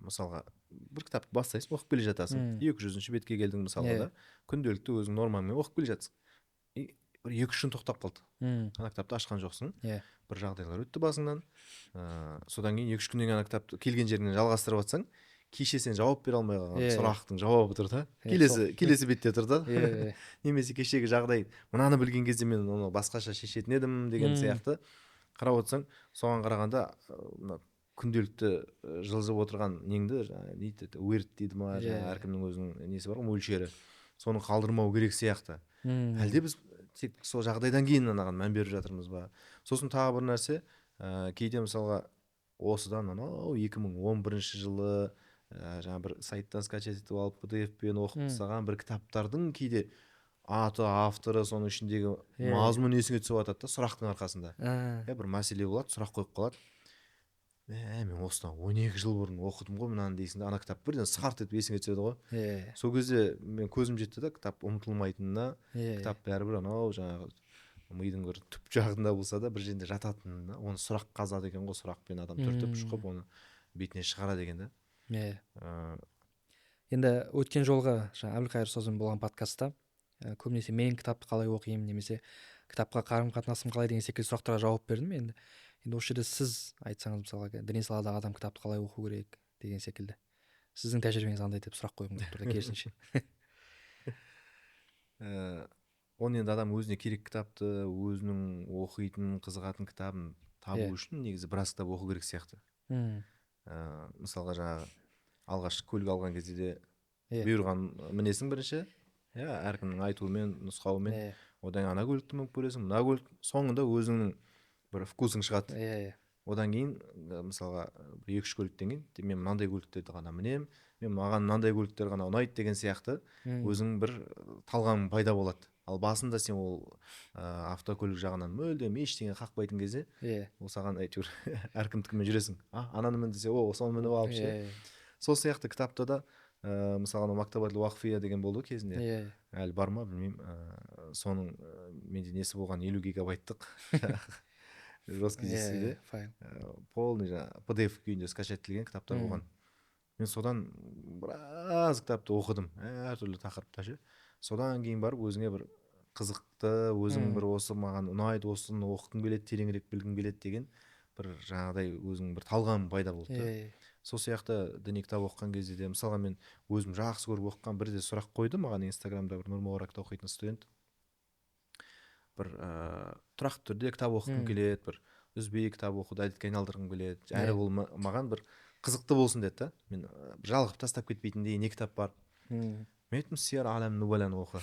Мысалға бір кітапты бастайсың, оқып келе жатасың. 200-ші бетке келдің мысалға да. Күнделікті өзің нормаңмен оқып келе жатсың. Бір 2-3 күн тоқтап қалды. Ана кітапты ашқан жоқсың. Бір жағдайлар өтті басыңнан. Содан кейін 2-3 күннен кейін ана кітапты келген жеріңнен жалғастырып жатсаң, кеше сен жауап бере алмай қалған сұрақтың жауабы тұр да. Келесі бетте тұр да. Немесе кешегі жағдай, мынаны білген кезде мен оны басқаша шешетін едім деген сияқты қарап отырсаң, соған қарағанда күнделікті жылжып отырған неңді не дейді, уерт дейді ма, әркімнің өзінің несі бар ғой, мөлшері. Соны қалдырмау керек сияқты. Әлде біз тек сол жағдайдан кейін анаған мән беріп жатырмыз ба? Сосын тағы бір нәрсе, кейде мысалға осыдан 2011 жылы жаңа бір сайттан скачать етіп алып PDF-пен оқып тастаған бір кітаптардың кейде аты, авторы, соның ішіндегі мазмұны есіңе түсіп жатады да, сұрақтың арқасында. Бір мәселе болады, сұрақ қойып қалады. Мен осыдан 12 жыл бұрын оқыдым ғой мынаны дейсің да, ана кітап бірден сарт етіп есіңе түседі ғой. Сол кезде мен көзім жетті да, кітап ұмытылмайтынына, кітап бәрібір анау жаңағы мидың бір түп жағында болса да бір жерде жататынына, оны сұрақ қазады екен ғой, сұрақпен адам түртіп шұқып оны бетіне шығарады екен да. Енді өткен жолғы Әбілқайыр ұстазбен болған подкастта көбінесе мен кітапты қалай оқимын, немесе кітапқа қарым-қатынасым қалай деген секілді сұрақтарға жауап бердім. Енді осы жерде сіз айтсаңыз, мысалға діни саладағы адам кітапты қалай оқу керек деген секілді, сіздің тәжірибеңіз қандай деп сұрақ қойғым келіп тұр, керісінше. Оны енді адам өзіне керек кітапты, өзінің оқитын, қызығатын кітабын табу үшін негізі біраз кітап оқу керек сияқты. Мысалға жаңағы алғаш көлік алған кезде де бұйырған мінесің бірінші, әркімнің айтуымен, нұсқауымен, одан ана көлікті мініп көресің, мына көлік, соңында өзіңнің бір вкусың шығады. Одан кейін мысалға 2-3 көліктен кейін мен мынандай көліктерді ғана мінем, маған мынандай көліктер ғана ұнайды деген сияқты өзің бір талғамың пайда болады. Ал басында сен ол автокөлік жағынан мүлдем ештеңе қақпайтын кезде ол саған әйтеуір әркімдікімен жүресің. Ананы мін десе, соны мініп алып ше. Сол сияқты кітапта да мысалы Мактабатлы Уақфия деген болды кезінде. Әлі бар ма білмеймін. Соның менде несі болған 50 гигабайттық жесткий дискіде полный PDF күйінде скачаттелген кітаптар болған. Мен содан біраз кітапты оқыдым, әртүрлі тақырыпта ше. Содан кейін барып өзіңе бір қызықты, өзің бір осы маған ұнайды, осыны оқығым келеді, тереңірек білгім келеді деген бір жаңағыдай өзің бір талғамың пайда болды. Сол сияқты діни кітап оқыған кезде де мысалға мен өзім жақсы көріп оқыған бірде сұрақ қойды маған Инстаграмда бір Нұрмубаракта оқитын студент. Бір тұрақты түрде кітап оқығым келеді, бір үзбей кітап оқуды әдетке айналдырғым келеді. Әрі ол маған бір қызықты болсын деді да. Мен жалғып тастап кетпейтіндей не кітап бар. Мен айттым сияр алам нубаланы оқы.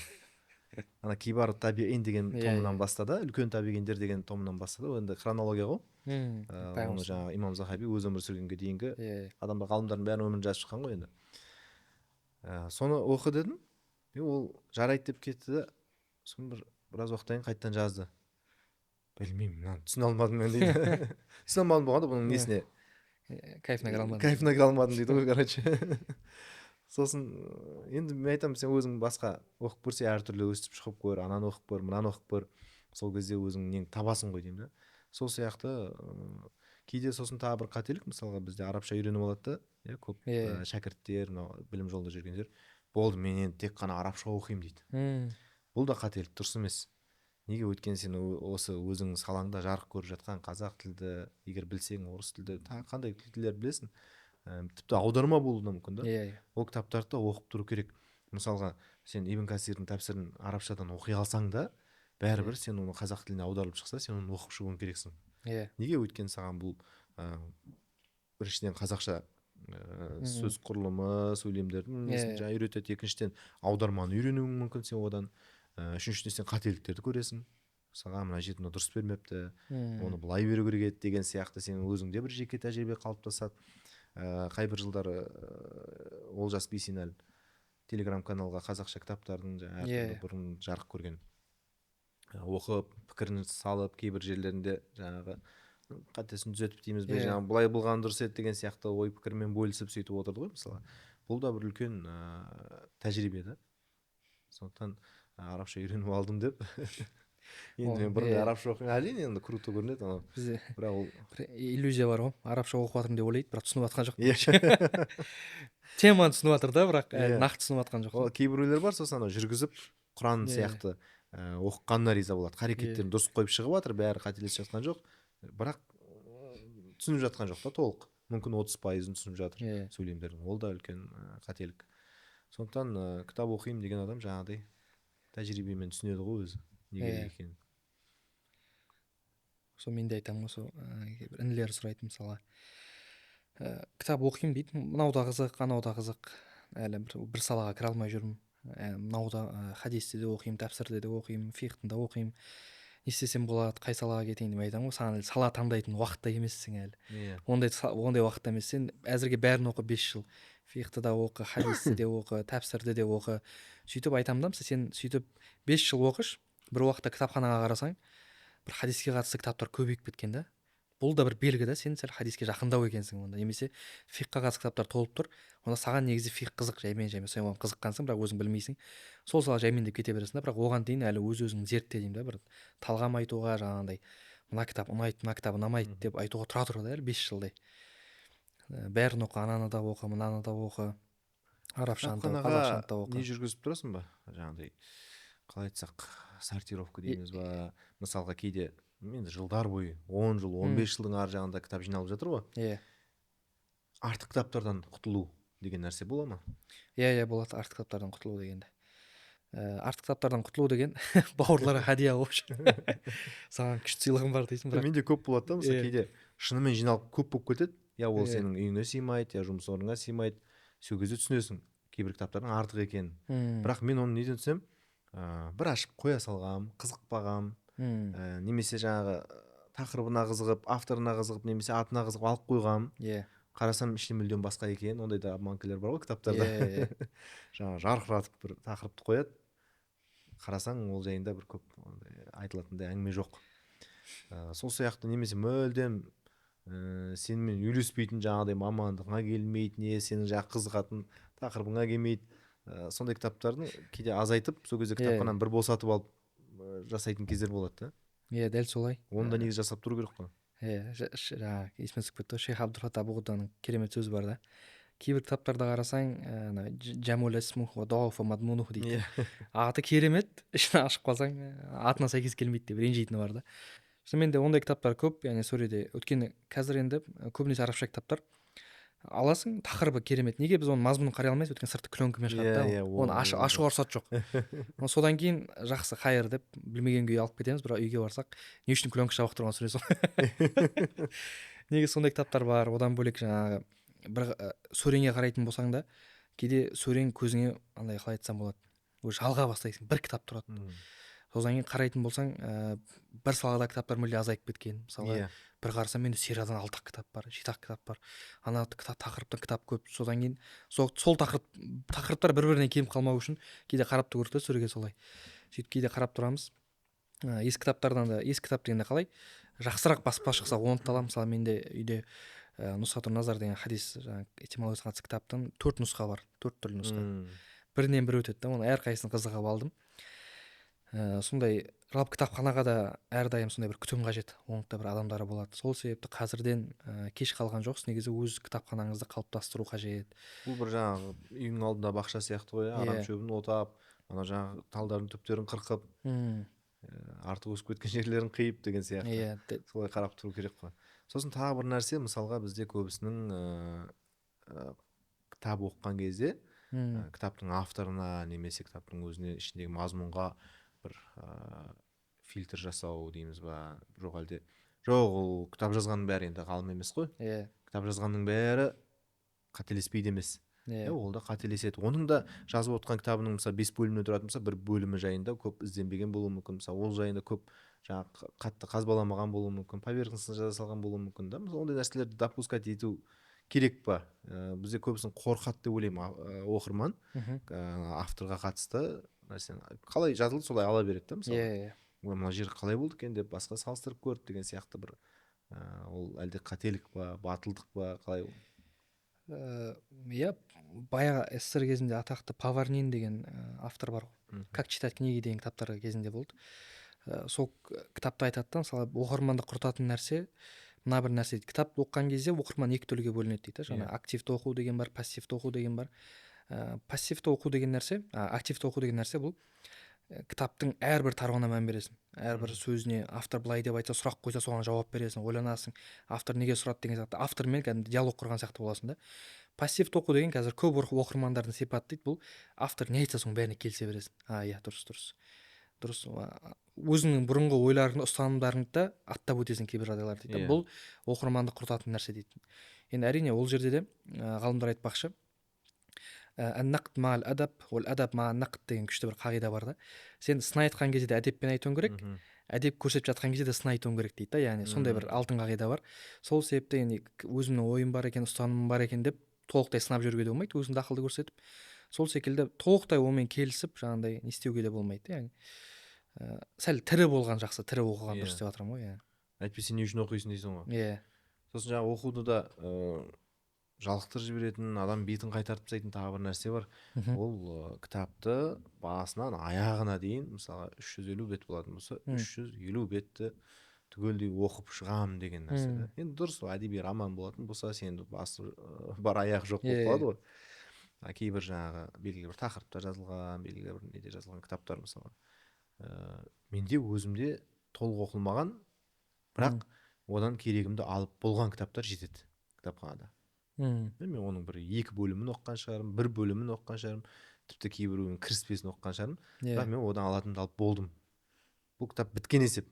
Ана кибар табиин деген томынан бастады, үлкен табииндер деген томынан бастады. Енді хронология ғой. Оны жаңағы имам Захаби өз өмір сүргенге дейінгі адамдар, ғалымдардың бәрінің өмірін жазып шыққан ғой енді. Соны оқы дедім. Ол жарайды деп кетті де, сосын біраз уақыттан кейін қайтадан жазды. Білмеймін, мынаны түсіне алмадым мен дейді. Түсіне алмадым болғанда бұның несіне кайфына кайфына кіре алмадым дейді ғой, короче. Сосын енді мен айтамын, сен өзің басқа оқып көрсе әртүрлі өстіп шығып көр, ананы оқып көр, мынаны оқып көр. Сол кезде өзің нең табасың ғой деймін да. Сол сияқты кейде сосын тағы бір қателік, мысалға бізде арабша үйреніп алады да, көп шәкірттер, білім жолында жүргендер, болды мен енді тек қана арабша оқимын дейді. Бұл да қателік, дұрыс емес. Неге? Өйткені сен осы өзің салаңда жарық көріп жатқан қазақ тілді, егер білсең орыс тілді, қандай тілдер білесің, тіпті аударма болуы мүмкін да. Ол кітаптарды оқып тұру керек. Мысалға сен Ибн Касирдің тәпсірін арабшадан оқи алсаң да, бәрібір сен оны қазақ тіліне аударылып шықса, сен оны оқып шығуың керексің. Неге? Өйткені саған бұл біріншіден қазақша сөз құрылымы, сөйлемдердің несін үйретеді, екіншіден аударманы үйренуің мүмкін сен одан. Үшіншіден сен қателіктерді көресің. Саған мына жерде дұрыс бермепті, оны былай беру керек еді деген сияқты сен өзіңде бір жеке тәжірибе қалыптасады. Қай бір жылдары Олжас Бейсенәл телеграм-каналға қазақша кітаптардың әртүрлі бұрын жарық көрген оқып, пікірін салып, кейбір жерлерінде жаңағы қатесін түзетіп дейміз бе, жаңағы былай болған дұрыс еді деген сияқты ой пікірмен бөлісіп сөйтіп отырды ғой мысалы. Бұл да бір үлкен тәжірибе да. Сондықтан арабша үйреніп алдым деп енді мен бұрын арабша оқимын, әрине енді круто көрінеді анау. Бізде бірақ ол бір иллюзия бар ғой, арабша оқып жатырмын деп ойлайды, бірақ түсініп жатқан жоқ. Теманы түсініп жатыр да, бірақ нақты түсініп жатқан жоқ. Ол кейбіреулер бар, сосын анау жүргізіп Құран сияқты оқығанына риза болады. Қарекеттерін дұрыс қойып шығып жатыр, бәрі қателесіп жатқан жоқ, бірақ түсініп жатқан жоқ та толық. Мүмкін 30%-ын түсініп жатыр сөйлемдерін. Ол да үлкен қателік. Сондықтан кітап оқимын деген адам жаңағыдай тәжірибемен түсінеді ғой өзі не керек екенін. Сол мен де айтамын, осы інілер сұрайды мысалы, кітап оқимын дейді, мынау да қызық, анау да қызық, әлі бір салаға кіре алмай жүрмін, мынау да хадисті де оқимын, тәпсірді де оқимын, фиқхты да оқимын, не істесем болады, қай салаға кетейін деп айтамын ғой. Саған сала таңдайтын уақытта емессің әлі. Ондай уақытта емес. Сен әзірге бәрін оқы, 5 жыл. Фиқхты да оқы, хадисті де оқы, тәпсірді де оқы. Сөйтіп айтамын да, сен сөйтіп 5 жыл оқыш, бір уақытта кітапханаға қарасаң, бір хадиске қатысты кітаптар көбейіп кеткен да. Бұл да бір белгі да, сен сәл хадиске жақындау екенсің онда. Немесе фиққа қатысты кітаптар толып тұр, онда саған негізі фиқ қызық, жаймен сен оған қызыққансың, бірақ өзің білмейсің. Сол сала жаймен деп кете бересің да, бірақ оған дейін әлі өз-өзің зертте деймін да, бір талғам айтуға, жаңағындай мына кітап ұнайды, мына кітап ұнамайды деп айтуға тұра тұрады әлі 5 жылдай. Бәрін оқы, ананы да оқы, мынаны да оқы, арабшаны да, қазақшаны да оқы. Не жүргізіп тұрасың ба? Жаңағыдай қалай айтсақ, сортировка дейміз ба? Мысалға кейде енді жылдар бойы 10 жыл, 15 жылдың ар жағында кітап жиналып жатыр ғой. Артық кітаптардан құтылу деген нәрсе бола ма? Болады, артық кітаптардан құтылу дегенде. Артық кітаптардан құтылу деген бауырларға хадия қойып саған күшті сыйлығым бар дейсің, бірақ менде көп болады да, мысалы кейде шынымен жиналып көп болып кетеді. Я ол сенің үйіңе сыймайды, я жұмыс орныңа сыймайды. Сол кезде түсінесің кейбір кітаптардың артық екенін. Бірақ мен оны неден түсінемін? Бір ашып қоя салғам, қызықпағам, немесе жаңағы тақырыбына қызығып, авторына қызығып, немесе атына қызығып алып қойғам. Қарасам ішінде мүлдем басқа екен. Ондай да обманкілер бар ғой кітаптарда. Жаңағы жарқыратып бір тақырыпты қояды. Қарасаң ол жайында бір көп айтылатындай әңгіме жоқ. Сол сияқты немесе мүлдем сенімен үйлеспейтін, жаңағыдай мамандығыңа келмейтін, не сенің жаңағы қызығатын тақырыбыңа келмейді. Сондай кітаптардың кейде азайтып, сол кезде кітапхананы бір босатып алып жасайтын кездер болады да. Дәл солай. Оны да негізі жасап тұру керек қой. Жаңағы есіме түсіп кетті, Шейх Абдулхат Абу-Ғудданың керемет сөзі бар да. Кейбір кітаптарда қарасаң, Жамул исмуху ва дауфу мадмунуху дейді. Аты керемет, ішін ашып қалсаң, атына сәйкес келмейді деп ренжитіні бар да. Шынымен де ондай кітаптар көп, яғни сөреде. Өйткені қазір енді көбінесе арабша кітаптар аласың, тақырыбы керемет. Неге біз оның мазмұнын қарай алмаймыз? Өйткені сырты күлеңкімен шығады да. Оны ашуға рұқсат жоқ. Содан кейін жақсы хайыр деп білмеген күйі алып кетеміз, бірақ үйге барсақ, не үшін күлеңкі жабық тұрған сүресі. Неге сондай кітаптар бар? Одан бөлек жаңағы бір сөреңе қарайтын болсаң да кейде сөрең көзіңе андай қалай айтсам болады уже жалға бастайсың, бір кітап тұрады. Содан кейін қарайтын болсаң бір салада кітаптар мүлде азайып кеткен. Мысалы бір қарасам менде сериядан 6 кітап бар, 7 кітап бар. Ана тақырыптан кітап көп. Содан кейін сол тақырыптар бір-біріне келіп қалмау үшін кейде қарап тұру керек та сөреге солай. Сөйтіп кейде қарап тұрамыз. Ескі кітаптардан да, ескі кітап дегенде қалай жақсырақ баспа шықса оны да аламын. Мысалы менде үйде Нұсхатун Назар деген хадис этимологиясына қатысты кітаптың 4 нұсқа бар, 4 түрлі нұсқа. Бірінен бір өтеді да, оны әрқайсысын қызығып алдым. Сондай жалпы кітапханаға да әрдайым сондай бір күтім қажет, оңықта бір адамдары болады. Сол себепті қазірден кеш қалған жоқсыз, негізі өз кітапханаңызды қалыптастыру қажет. Бұл бір жаңағы үйдің алдында бақша сияқты ғой, арам шөбін отап, ана жаңағы талдардың түптерін қырқып, артық өсіп кеткен жерлерін қиып деген сияқты. Солай қарап тұру керек қой. Сосын тағы бір нәрсе, мысалға бізде көбісінің кітап оқыған кезде кітаптың авторына немесе кітаптың өзіне ішіндегі мазмұнға бір фильтр жасау дейміз ба, жоқ әлде жоқ, ол кітап жазғанның бәрі енді ғалым емес қой. Кітап жазғанның бәрі қателеспейді емес. Ол да қателеседі. Оның да жазып отқан кітабының мысалы 5 бөлімнен тұратын болса, бір бөлімі жайында көп ізденбеген болуы мүмкін. Мысалы ол жайында көп жаңағы қатты қазбаламаған болуы мүмкін, поверхностно жаза салған болуы мүмкін да. Мысалы ондай нәрселерді допускать ету керек па? Бізде көбісін қорқады деп ойлаймын оқырман. Авторға қатысты нәрсені қалай жазылды солай ала береді да, мысалы. Мына жер қалай болды екен деп басқа салыстырып көрді деген сияқты бір ол әлде қателік па, батылдық па, қалай ол? Баяғы СССР кезінде атақты Поварнин деген автор бар ғой. Как читать книги деген кітаптар кезінде болды. Сол кітапта айтады, мысалы оқырманды құртатын нәрсе мына бір нәрсе. Кітап оқыған кезде оқырман 2 түрге бөлінеді дейді. Жаңа активті оқу деген бар, пассивті оқу деген бар. Пассивті оқу деген нәрсе, активті оқу деген нәрсе бұл кітаптың әрбір тарауына мән бересің. Әрбір сөзіне автор былай деп айтса, сұрақ қойса соған жауап бересің, ойланасың. Автор неге сұрады деген сияқты. Автормен кәдімгі диалог құрған сияқты боласың да. Пассивті оқу деген қазір көп оқырмандардың сипаты дейді. Бұл автор не айтса соның бәріне келісе бересің. Иә, дұрыс. Өзіңнің бұрынғы ойларыңды, ұстанымдарыңды да аттап өтесің кейбір жағдайлар дейді. Бұл оқырманды құртатын нәрсе дейді. Енді әрине ол жерде де ғалымдар айтпақшы, ан-нақд мa'ал адаб уал адаб мa'ан нақд деген күшті бір қағида бар да. Сен сын айтқан кезде де әдеппен айтуың керек, әдеп көрсетіп жатқан кезде де сын айтуың керек дейді да. Яғни сондай бір алтын қағида бар. Сол себепті өзімнің ойым бар екен, ұстанымым бар екен деп толықтай сынап жүруге де болмайды, өзіңді ақылды көрсетіп. Сол секілді толықтай онымен келісіп, жаңағыдай не істеуге де болмайды. Яғни сәл тірі болған жақсы, тірі оқыған дұрыс деп жатырмын ғой. Әйтпесе не үшін оқисың дейсің ғой. Сосын жаңағы оқуды да жалықтырып жіберетін, адам бетін қайтартып тастайтын тағы бір нәрсе бар. Ол кітапты басынан аяғына дейін, мысалы 350 бет болатын болса, 350 бетті түгелдей оқып шығамын деген нәрсе. Енді дұрыс, әдеби роман болатын болса, сен басы бар аяғы жоқ болып қалады ғой. Кейбір жаңағы белгілі бір тақырыпта жазылған, белгілі бір неде жазылған кітаптар мысалы. Менде өзімде толық оқылмаған, бірақ одан керегімді алып болған кітаптар жетеді кітапханада. Мен оның бір 2 бөлімін оқыған шығарым, 1 бөлімін оқыған шығарым, тіпті кейбіреуінің кіріспесін оқыған шығарым, бірақ мен одан алатынды алып болдым. Бұл кітап біткен есеп.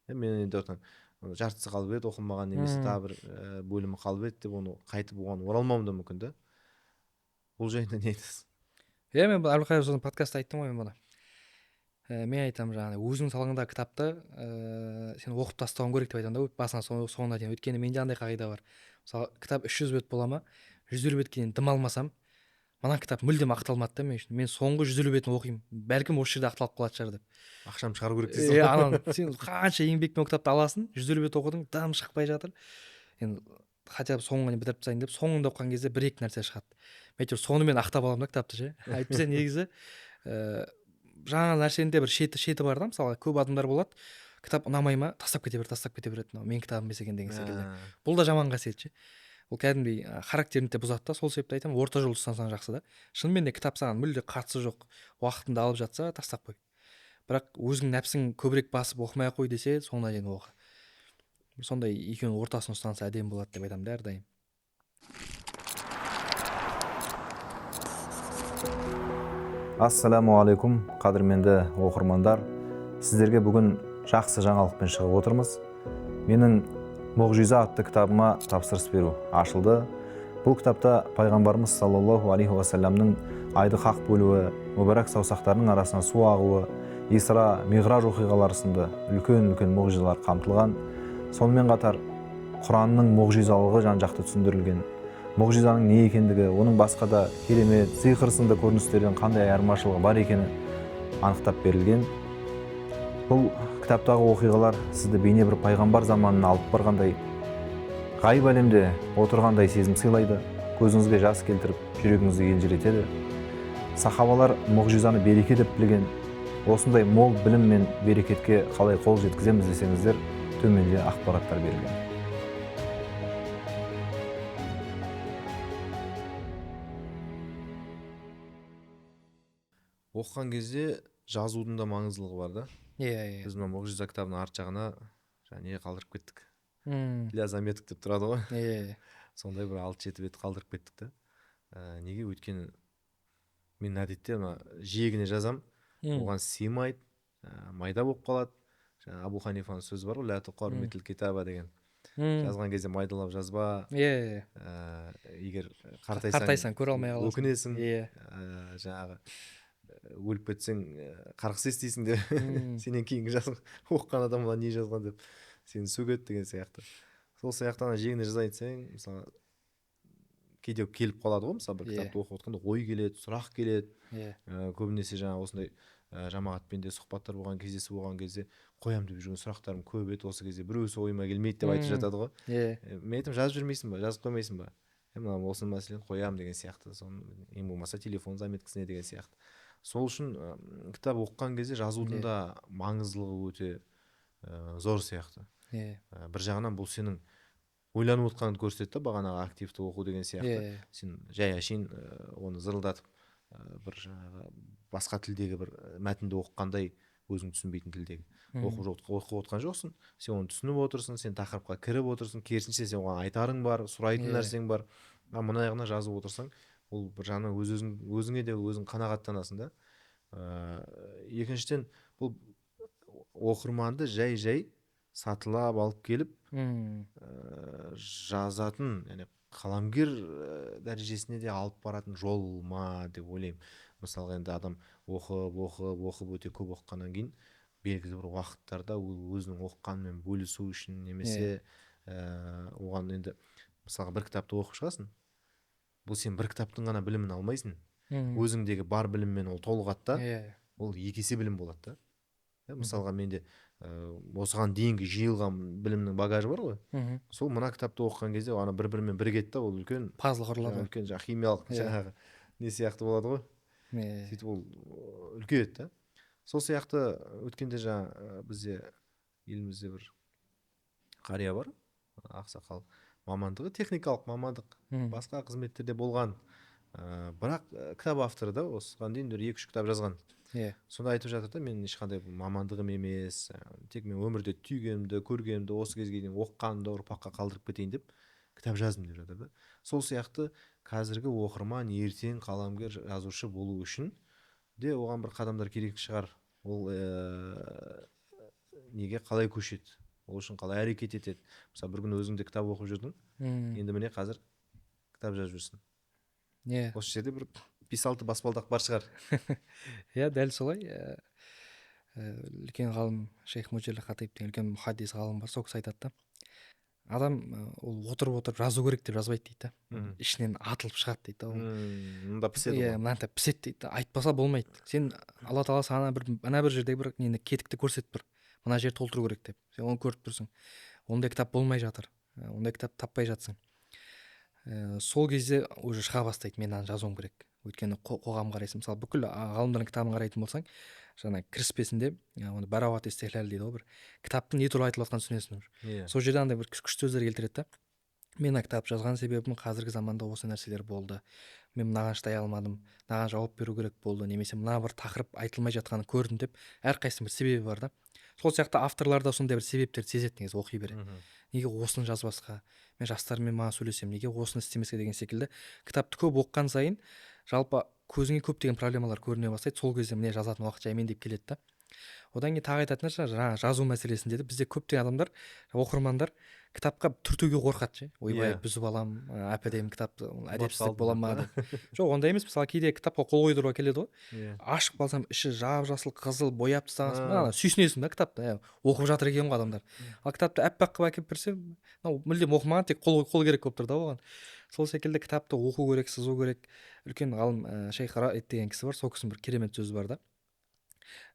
Мен енді жартысы қалып еді, оқылмаған немесе тағы бір бөлімі қалып еді деп оны қайтып оған оралмауым да мүмкін да. Бұл жайында не айтасыз? Мен Әбілқайыр сосын подкастта айттым ғой мен бұны. Мен айтамын жаңағы өзің салаңдағы кітапты сен оқып тастауың керек деп айтамын да, басынан соңына дейін. Өйткені менде андай қағида бар. Мысалы кітап 300 бет бола ма, 150 бетке дейін дым алмасам, мына кітап мүлдем ақталмады да мен үшін. Мен соңғы 150 бетін оқимын. Бәлкім осы жерде ақталып қалатын шығар деп. Ақшам шығару керек дейсің ғой. Сен қанша еңбекпен кітапты аласың, 150 бет оқыдың, дым шықпай жатыр. Енді хотя бы соңына бітіріп тастайын деп, соңында оқыған кезде 1-2 нәрсе шығады. Мен сонымен ақтап аламын да кітапты ше. Әйтпесе негізі жаңа нәрсенде бір шеті бар да, мысалы көп адамдар болады, кітап ұнамай ма, тастап кете береді, мен кітабым емес екен деген секілді. Бұл да жаман қасиет ше. Ол кәдімгідей характеріңді де бұзады да. Сол себепті айтамын, орта жол ұстансаң жақсы да. Шынымен де кітап саған мүлде қатысы жоқ, уақытыңды алып жатса, тастап қой. Бірақ өзің нәпсің көбірек басып оқымай қой десе, соңына дейін оқы. Сондай екеуінің ортасын ұстанса әдемі болады деп айтамын да әрдайым. Ассаламу алейкум, қадірменді оқырмандар. Сіздерге бүгін жақсы жаңалықпен шығып отырмыз. Менің Мұғжиза атты кітабыма тапсырыс беру ашылды. Бұл кітапта пайғамбарымыз саллаллаху алейхи уассаламның айды хақ бөлуі, мүбәрак саусақтарының арасынан су ағуы, Исра, Миғраж оқиғалары сынды үлкен мұғжизалар қамтылған. Сонымен қатар Құранның мұғжизалығы жан-жақты түсіндірілген. Мұғжизаның не екендігі, оның басқа да керемет, сиқыр сынды көріністерден қандай айырмашылығы бар екені анықтап берілген. Бұл кітаптағы оқиғалар сізді бейне бір пайғамбар заманына алып барғандай, ғайып әлемде отырғандай сезім сыйлайды, көзіңізге жас келтіріп, жүрегіңізді елжіретеді. Сахабалар мұғжизаны береке деп білген. Осындай мол білім мен берекетке қалай қол жеткіземіз десеңіздер, төменде ақпараттар берілген. Оқыған кезде жазудың да маңыздылығы бар да. Иә. Біз мына мұғжиза кітабының арт жағына не қалдырып кеттік. Мм. Для заметок деп тұрады ғой. Иә. Сондай бір 6-7 бет қалдырып кеттік та. Неге? Өйткені мен әдетте жиегіне жазам, оған сыймайды, майда болып қалады. Жаңа Абу Ханифаның сөзі бар ғой, ля туқармитл китаба деген. Жазған кезде майдалап жазба. Иә. Егер Қартайсаң көре алмай қаласың. Өкінесің. Иә. Жаңағы өліп кетсең қарғыс естисің деп, сенен кейінгі оқыған адам не жазған деп сені сөгеді деген сияқты. Сол сияқты жеңіне жазайын десең, мысалы кейде келіп қалады ғой, мысалы бір кітапты оқып отқанда ой келеді, сұрақ келеді. Көбінесе жаңа осындай жамағатпен де сұхбаттар болған кездесу болған кезде қоям деп жүрген сұрақтарым көп еді. Осы кезде біреусі ойыма келмейді деп айтып жатады ғой. Мен айтамын, жазып жүрмейсің ба, жазып қоймайсың ба? Мына осы мәселені қоям деген сияқты. Соны ең болмаса телефон заметкісіне деген сияқты. Сол үшін кітап оқыған кезде жазудың да маңыздылығы өте зор сияқты. Бір жағынан бұл сенің ойланып отқаныңды көрсетеді, бағанағы активті оқу деген сияқты. Сен жай әшейін оны зырылдатып бір жаңағы басқа тілдегі бір мәтінді оқығандай, өзің түсінбейтін тілдегі оқып отқан жоқсың. Сен оны түсініп отырсың, сен тақырыпқа кіріп отырсың, керісінше сен оған айтарың бар, сұрайтын нәрсең бар. Мына жағына жазып отырсаң, ол бір жағынан өзіңе де өзің қанағаттанасың да. Екіншіден, бұл оқырманды жай сатылап алып келіп жазатын, яғни қаламгер дәрежесіне де алып баратын жол ма деп ойлаймын. Мысалы енді адам оқып өте көп оқығаннан кейін белгілі бір уақыттарда өзінің оқығанымен бөлісу үшін немесе оған енді мысалға бір кітапты оқып шығасың, бұл сен бір кітаптың ғана білімін алмайсың, өзіңдегі бар біліммен ол толығады да, ол екі есе білім болады да. Мысалға менде осыған дейінгі жиылған білімнің багажы бар ғой, сол мына кітапты оқыған кезде ана бір-бірімен бірігеді да, ол үлкен пазл құрылады, үлкен химиялық жаңағы не сияқты болады ғой, сөйтіп ол үлкейеді да. Сол сияқты өткенде жаңа бізде елімізде бір қария бар, ақсақал, мамандығы техникалық мамандық, басқа қызметтерде болған, бірақ кітап авторы да, осыған дейін 2-3 кітап жазған. Сонда айтып жатыр да, мен ешқандай мамандығым емес, тек мен өмірде түйгенімді, көргенімді осы кезге дейін оқығанымды ұрпаққа қалдырып кетейін деп кітап жаздым деп жатыр да. Сол сияқты қазіргі оқырман ертең қаламгер жазушы болу үшін де оған бір қадамдар керек шығар. Ол неге қалай көшеді, ол үшін қалай әрекет етеді. Мысалы бір күн өзіңде кітап оқып жүрдің, енді міне қазір кітап жазып жүрсің. Осы жерде бір 5-6 баспалдақ бар шығар. Дәл солай. Үлкен ғалым Шейх Муджалли Хатиб деген үлкен мұхаддис ғалым бар, сол кісі айтады да, адам ол отырып жазу керек деп жазбайды дейді да, ішінен атылып шығады дейді. Мында піседі ғой. Мынанда піседі дейді, айтпаса болмайды. Сен Алла тағала саған ана бір жердегі бір нені кетікті көрсетіп бір, мына жер толтыру керек деп, сен оны көріп тұрсың, ондай кітап болмай жатыр, ондай кітап таппай жатсың. Сол кезде уже шыға бастайды, мен жазуым керек. Өйткені қоғам қарайсың, мысалы бүкіл ғалымдардың кітабын қарайтын болсаң, жаңа кіріспесінде оны барауат истихлал дейді ғой, бір кітаптың не туралы айтылып жатқанын түсінесің. Сол жерде андай бір күшті сөздер келтіреді да. Мен кітап жазған себебім қазіргі заманда осы нәрселер болды. Мен мынаған шыдай алмадым, мынаған жауап беру керек болды, немесе мына бір тақырып айтылмай жатқанын көрдім деп, әрқайсының бір себебі бар да. Сол сияқты авторлар да сондай бір себептерді сезеді негізі оқи бере. Неге осыны жазбасқа, мен жастармен маған сөйлесем, неге осыны істемеске деген секілді. Кітапты көп оқыған сайын жалпы көзіңе көптеген проблемалар көріне бастайды. Сол кезде міне жазатын уақыт жаймен деп келеді да. Одан кейін тағы айтатын нәрсе жаңағы жазу мәселесінде де бізде көптеген адамдар, оқырмандар кітапқа түртуге қорқады ше. Ойбай Иә. бұзып алам, әп-әдемі кітапты, әдепсіздік салдым бола деп ма па? деп. Жоқ, ондай емес. Мысалы кейде кітапқа қол қойдыруға келеді ғой. Иә. Ашып қалсам іші жап-жасыл қызыл бояп тастағансың А. ба, сүйсінесің да кітапты. Оқып жатыр екен ғой адамдар. Ал кітапты аппақ қылып әкеліп берсе, мынау мүлдем оқымаған, тек қол керек болып тұр да оған. Сол секілді кітапты оқу керек, сызу керек. Үлкен ғалым Шейх Раид деген кісі бар, сол кісінің бір керемет сөзі бар да.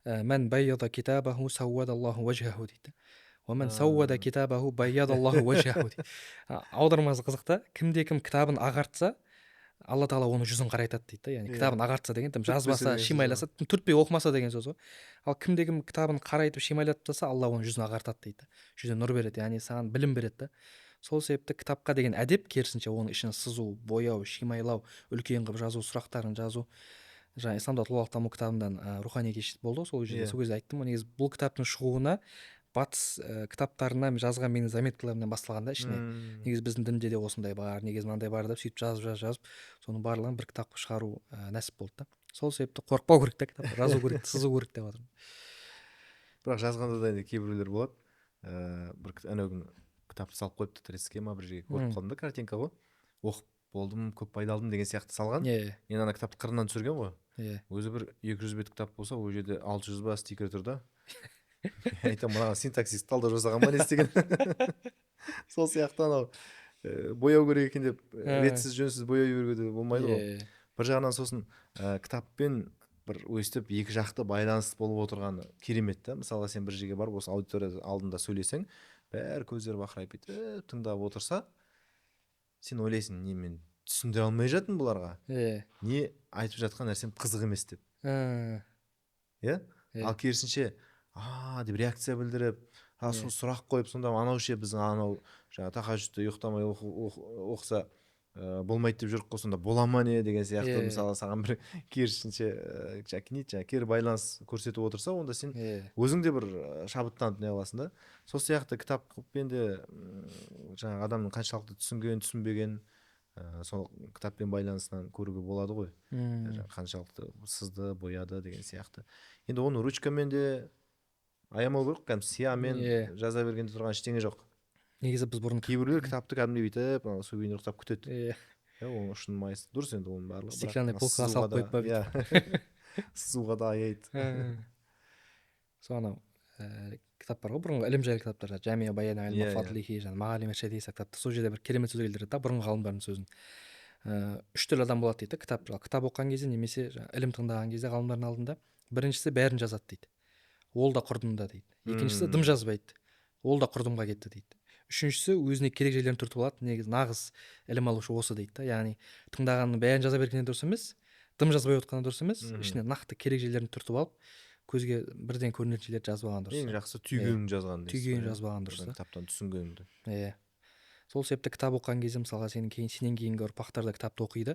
Мән байяда китабаху сауадаллаху вajhahu дейді. Уәмән сауада китабаху байядаллаху вajhahu дейді. Аудармасы қызық та, кімде-кім кітабын ағартса, алла тағала оның жүзін қарайтады дейді да. Яғни кітабын ағартса деген, тым жазбаса, шимайласа, түртпей оқымаса деген сөз ғой. Ал кімде-кім кітабын қарайтып шимайлатып тастаса, алла оның жүзін ағартады дейді. Жүзіне нұр береді, яғни саған білім береді да. Сол себепті кітапқа деген әдеп, керісінше оның ішін сызу, бояу, шимайлау, үлкен қылып жазу, сұрақтарын жазу. Жаңа исламда тұлғалық даму кітабынан рухани кешті болды, сол кезде айттым ғой, негізі бұл кітаптың шығуына батыс кітаптарына жазған менің заметкаларымнан басталғанда ішіне негізі біздің дінде де осындай бар, негізі мынандай бар деп сөйтіп жазып соның барлығын бір кітап шығару нәсіп болды да. Сол себепті қорықпау керек та, кітап жазу керек, сызу керек деп жатырмын. Бірақ жазғанда да енді кейбіреулер болады, бір анау күні кітапты салып қойыпты треске ма бір жерге, көріп қалдым да, картинка ғой, оқып болдым, көп пайда алдым деген сияқты салған. Енді ана кітапты қырынан түсірген ғой. Өзі бір 200 бет кітап болса, ол жерде 600 ба стикер тұр да. Айтамын, мынаған синтаксис талдау жасаған ба не істеген. Сол сияқты анау бояу керек екен деп ретсіз жөнсіз бояй беруге болмайды ғой. Бір жағынан сосын кітаппен бір өстіп екі жақты байланыс болып отырғаны керемет та. Мысалы сен бір жерге барып осы аудитория алдында сөйлесең, бәрі көздері бақырайып бүйтіп тыңдап отырса, сен ойлайсың, не мен түсіндіре алмай жатырмын бұларға, не айтып жатқан нәрсем қызық емес деп. Иә? Ал керісінше деп реакция білдіріп, сол сұрақ қойып, сонда анау ше біздің анау жаңа тахаджудты ұйықтамай оқыса болмайды деп жүріп қой, сонда бола ма не деген сияқты. Мысалы саған бір керісінше кері байланыс көрсетіп отырса, онда сен өзің де бір шабыттанып не аласың да. Сол сияқты кітаппен де жаңа адамның қаншалықты түсінген, түсінбеген сол кітаппен байланысынан көруге болады ғой. Қаншалықты сызды, бояды деген сияқты. Енді оны ручкамен де аямау керек, кәдімгі сиямен жаза бергенде тұрған ештеңе жоқ. Негізі біз бұрын кейбіреулер кітапты кәдімгідей бүйтіп су күйінде ұйықтап күтеді. Оның үшін майысы дұрыс, енді оның барлығы. Стеклянный полкаға салып қойып па. Сызуға да аяйды. Сол анау кітап бар ғой, бұрынғы ілім жайлы кітаптар, Жамия Баян аль-Мафадлихи, Мағалим аш-Шадиса кітапты, сол жерде бір керемет сөз келтіреді да, бұрынғы ғалымдардың сөзін. 3 түрлі адам болады дейді, кітап оқыған кезде немесе ілім тыңдаған кезде ғалымдардың алдында. Біріншісі бәрін жазады дейді, ол да құрдымда дейді. Екіншісі дым жазбайды, ол да құрдымға кетті дейді. Үшіншісі өзіне керек жерлерін түртіп алады, негізі нағыз ілім алушы осы дейді да. Яғни тыңдағанның бәрін жаза бергені дұрыс емес, дым жазбай отқаны дұрыс емес, ішіне нақты керек жерлерін түртіп алып, көзге бірден көрінетін жерлерді жазып алған дұрыс. Ең жақсы түйгенін жазған дейсіз. Түйгенін жазып алған дұрыс. Кітаптан түсінгенді. Сол себепті кітап оқыған кезде, мысалға сенен кейінгі ұрпақтар да кітапты оқиды.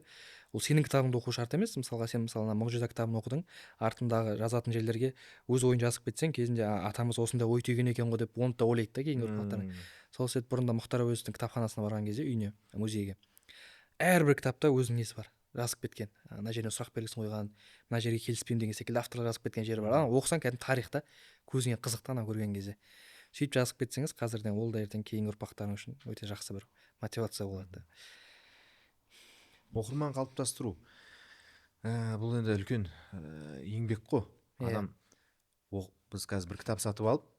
Ол сенің кітабыңды оқу шарт емес. Мысалға сен Мұғжиза кітабын оқыдың, артындағы жазатын жерлерге өз ойын жазып кетсең, кезінде атамыз осындай ой түйген екен ғой деп оны да ойлайды да кейінгі ұрпақтар. Сол себепті бұрында Мұхтар Әуезовтің кітапханасына барған кезде, үйіне, музейге, әрбір кітапта өзінің несі бар, жазып кеткен. Мына жеріне сұрақ белгісін қойған, мына жерге келіспеймін деген секілді авторлар жазып кеткен жері бар. Оқысаң кәдімгі тарихта көзіңе қызықтана көрген кезде. Сөйтіп жазып кетсеңіз, қазірден ол да ертең кейінгі ұрпақтарың үшін өте жақсы бір мотивация болады. Оқырман қалыптастыру бұл енді үлкен еңбек қой. Адам біз қазір бір кітап сатып алып,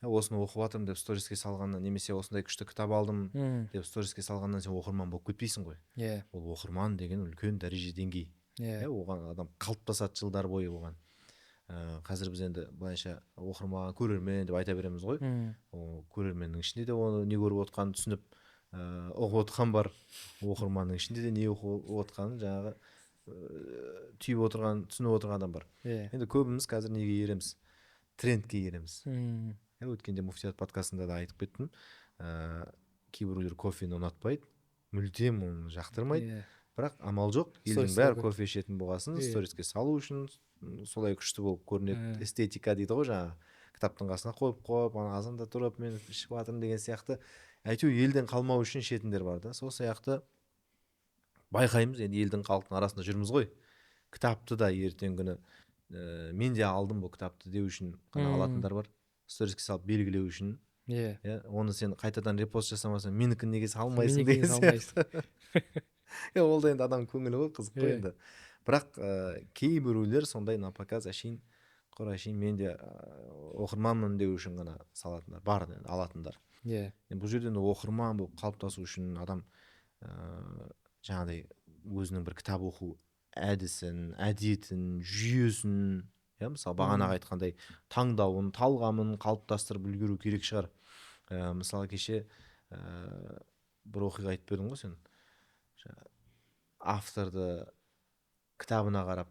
осыны оқып жатырмын деп сториске салғаннан, немесе осындай күшті кітап алдым деп сториске салғаннан сен оқырман болып кетпейсің ғой. Ол оқырман деген үлкен дәреже деңгей. Оған адам қалыптасады жылдар бойы оған. Қазір біз енді былайша оқырман, көрермен деп айта береміз ғой. Көрерменнің ішінде де оны не көріп отқанын түсініп оқып отқан бар. Оқырманның ішінде де не оқып отқанын жаңағы түйіп отырған, түсініп отырған адам бар. Енді көбіміз қазір неге ереміз? Трендке ереміз. Өткенде Муфтият подкастында да айтып кеттім. Кейбіреулер кофені ұнатпайды, мүлдем оны жақтырмайды. Бірақ амал жоқ, елдің бәрі кофе ішетін болғасын, сториске салу үшін солай күшті болып көрінеді. Эстетика дейді ғой, жаңағы кітаптың қасына қойып, азанда тұрып, мен ішіп жатырмын деген сияқты. Әйтеуір елден қалмау үшін ішетіндер бар да. Сол сияқты байқаймыз, енді елдің халықтың арасында жүрміз ғой. Кітапты да ертең күні мен де алдым бұл кітапты деу үшін ғана алатындар бар, сториске салып белгілеу үшін. иә Оны сен қайтадан репост жасамасаң менікін неге салмайсың менікін деген салмайсың. сияқты. Ол да енді адам көңілі ғой, қызық қой Иә. енді. Бірақ кейбіреулер сондай на показ әшейін құр әшейін мен де оқырманмын деу үшін ғана салатындар бар, алатындар. иә Бұл жерде оқырман болып қалыптасу үшін адам жаңағыдай өзінің бір кітап оқу әдісін, әдетін, жүйесін, мысалы бағанағы айтқандай таңдауын, талғамын қалыптастырып үлгеру керек шығар. Мысалы кеше бір оқиға айтып бердің ғой сен. Авторды кітабына қарап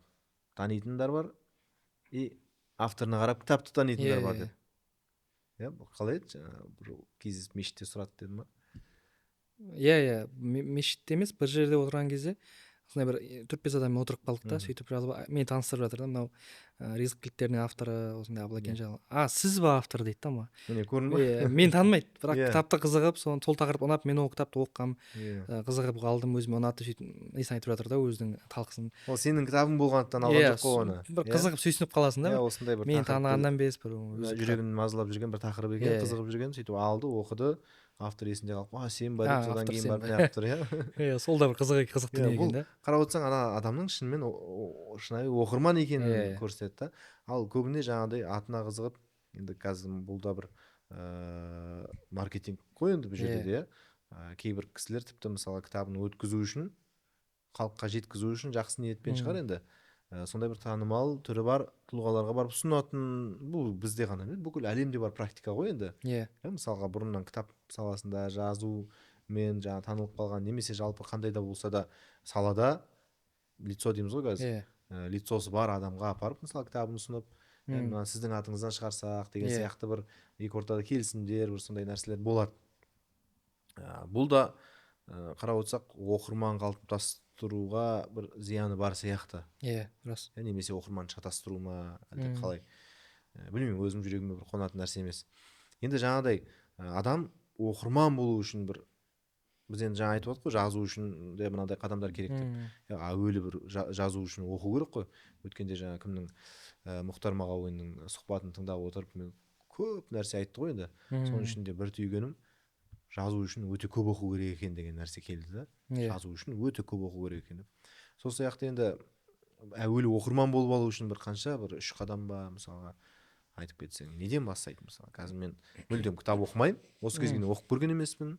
танитындар бар, и авторына қарап кітапты танитындар бар деп. Бұл қалай еді? Бір кездесіп мешітте сұрады дедім ба? иә мешітте емес, бір жерде отырған кезде сондай бір 4-5 адаммен отырып қалдық та, сөйтіп жазып мені таныстырып жатыр да, мынау ризық кілттерінің авторы осындай Абылай Кенже. Сіз ба автор дейді да маған. Міне көрдің ба? Мен танымайды, бірақ кітапты қызығып, сол тақырып ұнап, мен ол кітапты оқығам, қызығып қалдым, өзіме ұнатты, сөйтіп несін айтып жатыр да, өзінің талқысын. Ол сенің кітабың болғандықтан алған жоқ қой оны. Бір қызығып сүйсініп қаласың да. Осындай бір мен танығаннан без бір жүрегін мазалап жүрген бір тақырып екен, қызығып жүрген, сөйтіп алды, оқыды. Автор есінде қалып, сен ба деп, содан кейін барып не автор, сол да бір қызық дүние екен да. Қарап отырсаң, ана адамның шынымен шынайы оқырман екенін көрсетеді да. Ал көбіне жаңағыдай атына қызығып, енді қазір бұл да бір маркетинг қой енді бұл жерде де. Кейбір кісілер тіпті мысалы кітабын өткізу үшін, халыққа жеткізу үшін жақсы ниетпен шығар енді. Сондай бір танымал түрі бар тұлғаларға барып ұсынатын, бұл бізде ғана емес, бүкіл әлемде бар практика ғой енді. Мысалға бұрыннан кітап саласында жазумен жаңа танылып қалған, немесе жалпы қандай да болса да салада лицо дейміз ғой қазір. Лицосы бар адамға апарып мысалы кітабын ұсынып, сіздің атыңыздан шығарсақ деген сияқты бір екі ортада келісімдер, бір сондай нәрселер болады. Бұл да қарап отырсақ оқырман қалыптастыруға бір зияны бар сияқты. Рас. Немесе оқырман шатастыру ма, әлде қалай. Білмеймін, өзім жүрегіме бір қонатын нәрсе емес. Енді жаңағыдай адам оқырман болу үшін бір, біз енді жаңа айтып отырмыз ғой, жазу үшін де мынандай қадамдар керек деп. Әуелі бір жазу үшін оқу керек қой. Өткенде жаңа кімнің Мұхтар Мағауиннің сұхбатын тыңдап отырып мен көп нәрсе айтты ғой енді. Соның ішінде бір түйгенім, жазу үшін өте көп оқу керек екен деген нәрсе келді да. Жазу үшін өте көп оқу керек екен деп. Сол сияқты енді әуелі оқырман болып алу үшін бір қанша, бір 3 қадам ба мысалға айтып кетсең, неден бастайды мысалы? Қазір мен мүлдем кітап оқымаймын, осы кезге дейін оқып көрген емеспін.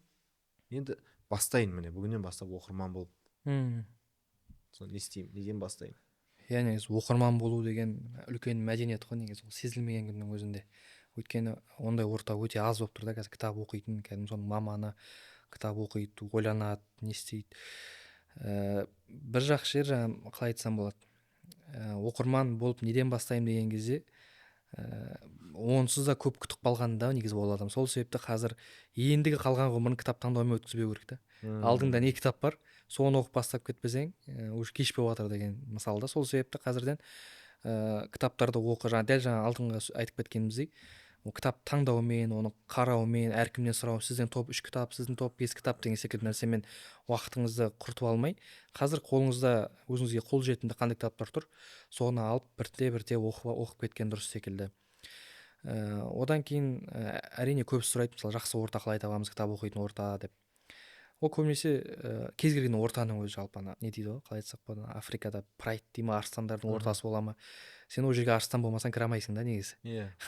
Енді бастайын, міне бүгіннен бастап оқырман болып. Соны не істеймін, неден бастайын? Негізі оқырман болу деген үлкен мәдениет қой, негізі ол сезілмеген күннің өзінде. Өйткені ондай орта өте аз болып тұр да, қазір кітап оқитын, кәдімгі соның маманы, кітап оқиды, ойланады, не істейді. Бір жақсы жер, жаңа қалай айтсам болады, оқырман болып неден бастаймын деген кезде онсыз да көп күтіп қалғанда негізі ол адам. Сол себепті қазір ендігі қалған ғұмырын кітап таңдаумен өткізбеу керек та. Алдыңда не кітап бар, соны оқып бастап кетпесең уже кеш болып жатыр деген мысалда. Сол себепті қазірден кітаптарды оқы, дәл жаңа алдыңғы айтып кеткеніміздей, ол кітап таңдаумен, оны қараумен, әркімнен сұрау, сізден топ 3 кітап, сіздің топ 5 кітап деген секілді нәрсемен уақытыңызды құртып алмай, қазір қолыңызда өзіңізге қол жетімді қандай кітаптар тұр, соны алып бірте-бірте оқып кеткен дұрыс секілді. Одан кейін әрине көбісі сұрайды, мысалы жақсы орта қалай табамыз, кітап оқитын орта деп. Ол көбінесе кез келген ортаның өзі, жалпы не дейді ғой, қалай айтсақ болады, Африкада прайд дей ма, арыстандардың ортасы бола ма. Сен ол жерге арыстан болмасаң кіре алмайсың да негізі.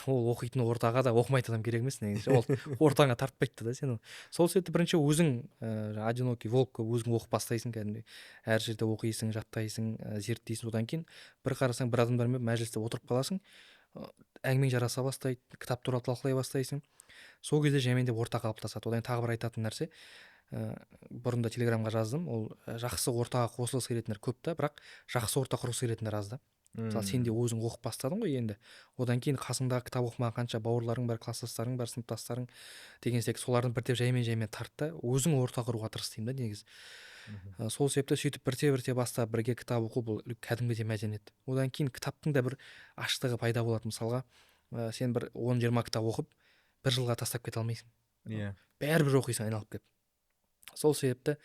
Ол оқитын ортаға да оқымайтын адам керек емес негізі. Ол ортаңа тартпайды да сені. Сол себепті бірінші өзің одинокий волкқа өзің оқып бастайсың кәдімгідей. Әр жерде оқисың, жаттайсың, зерттейсің. Одан кейін бір қарасаң бір адамдармен мәжілісте отырып қаласың, әңгімең жараса бастайды, кітап туралы талқылай бастайсың. Сол кезде жаймен орта қалыптасады. Одан тағы бір айтатын нәрсе, бұрында телеграмға жаздым, ол жақсы ортаға қосылғысы келетіндер көп та, бірақ жақсы орта құрғысы келетіндер аз да. Мысалы сен де өзің оқып бастадың ғой енді, одан кейін қасыңдағы кітап оқымаған қанша бауырларың бар, класстастарың бар, сыныптастарың деген секілді солардың бірте жаймен тарт та, өзің орта құруға тырыс деймін да негізі. Сол себепті сөйтіп бірте бастап бірге кітап оқу, бұл кәдімгідей мәдениет. Одан кейін кітаптың да бір аштығы пайда болады. Мысалға сен бір 10-20 кітап оқып бір жылға тастап кете алмайсың. Бәрібір оқисың айналып келіп. Сол себепті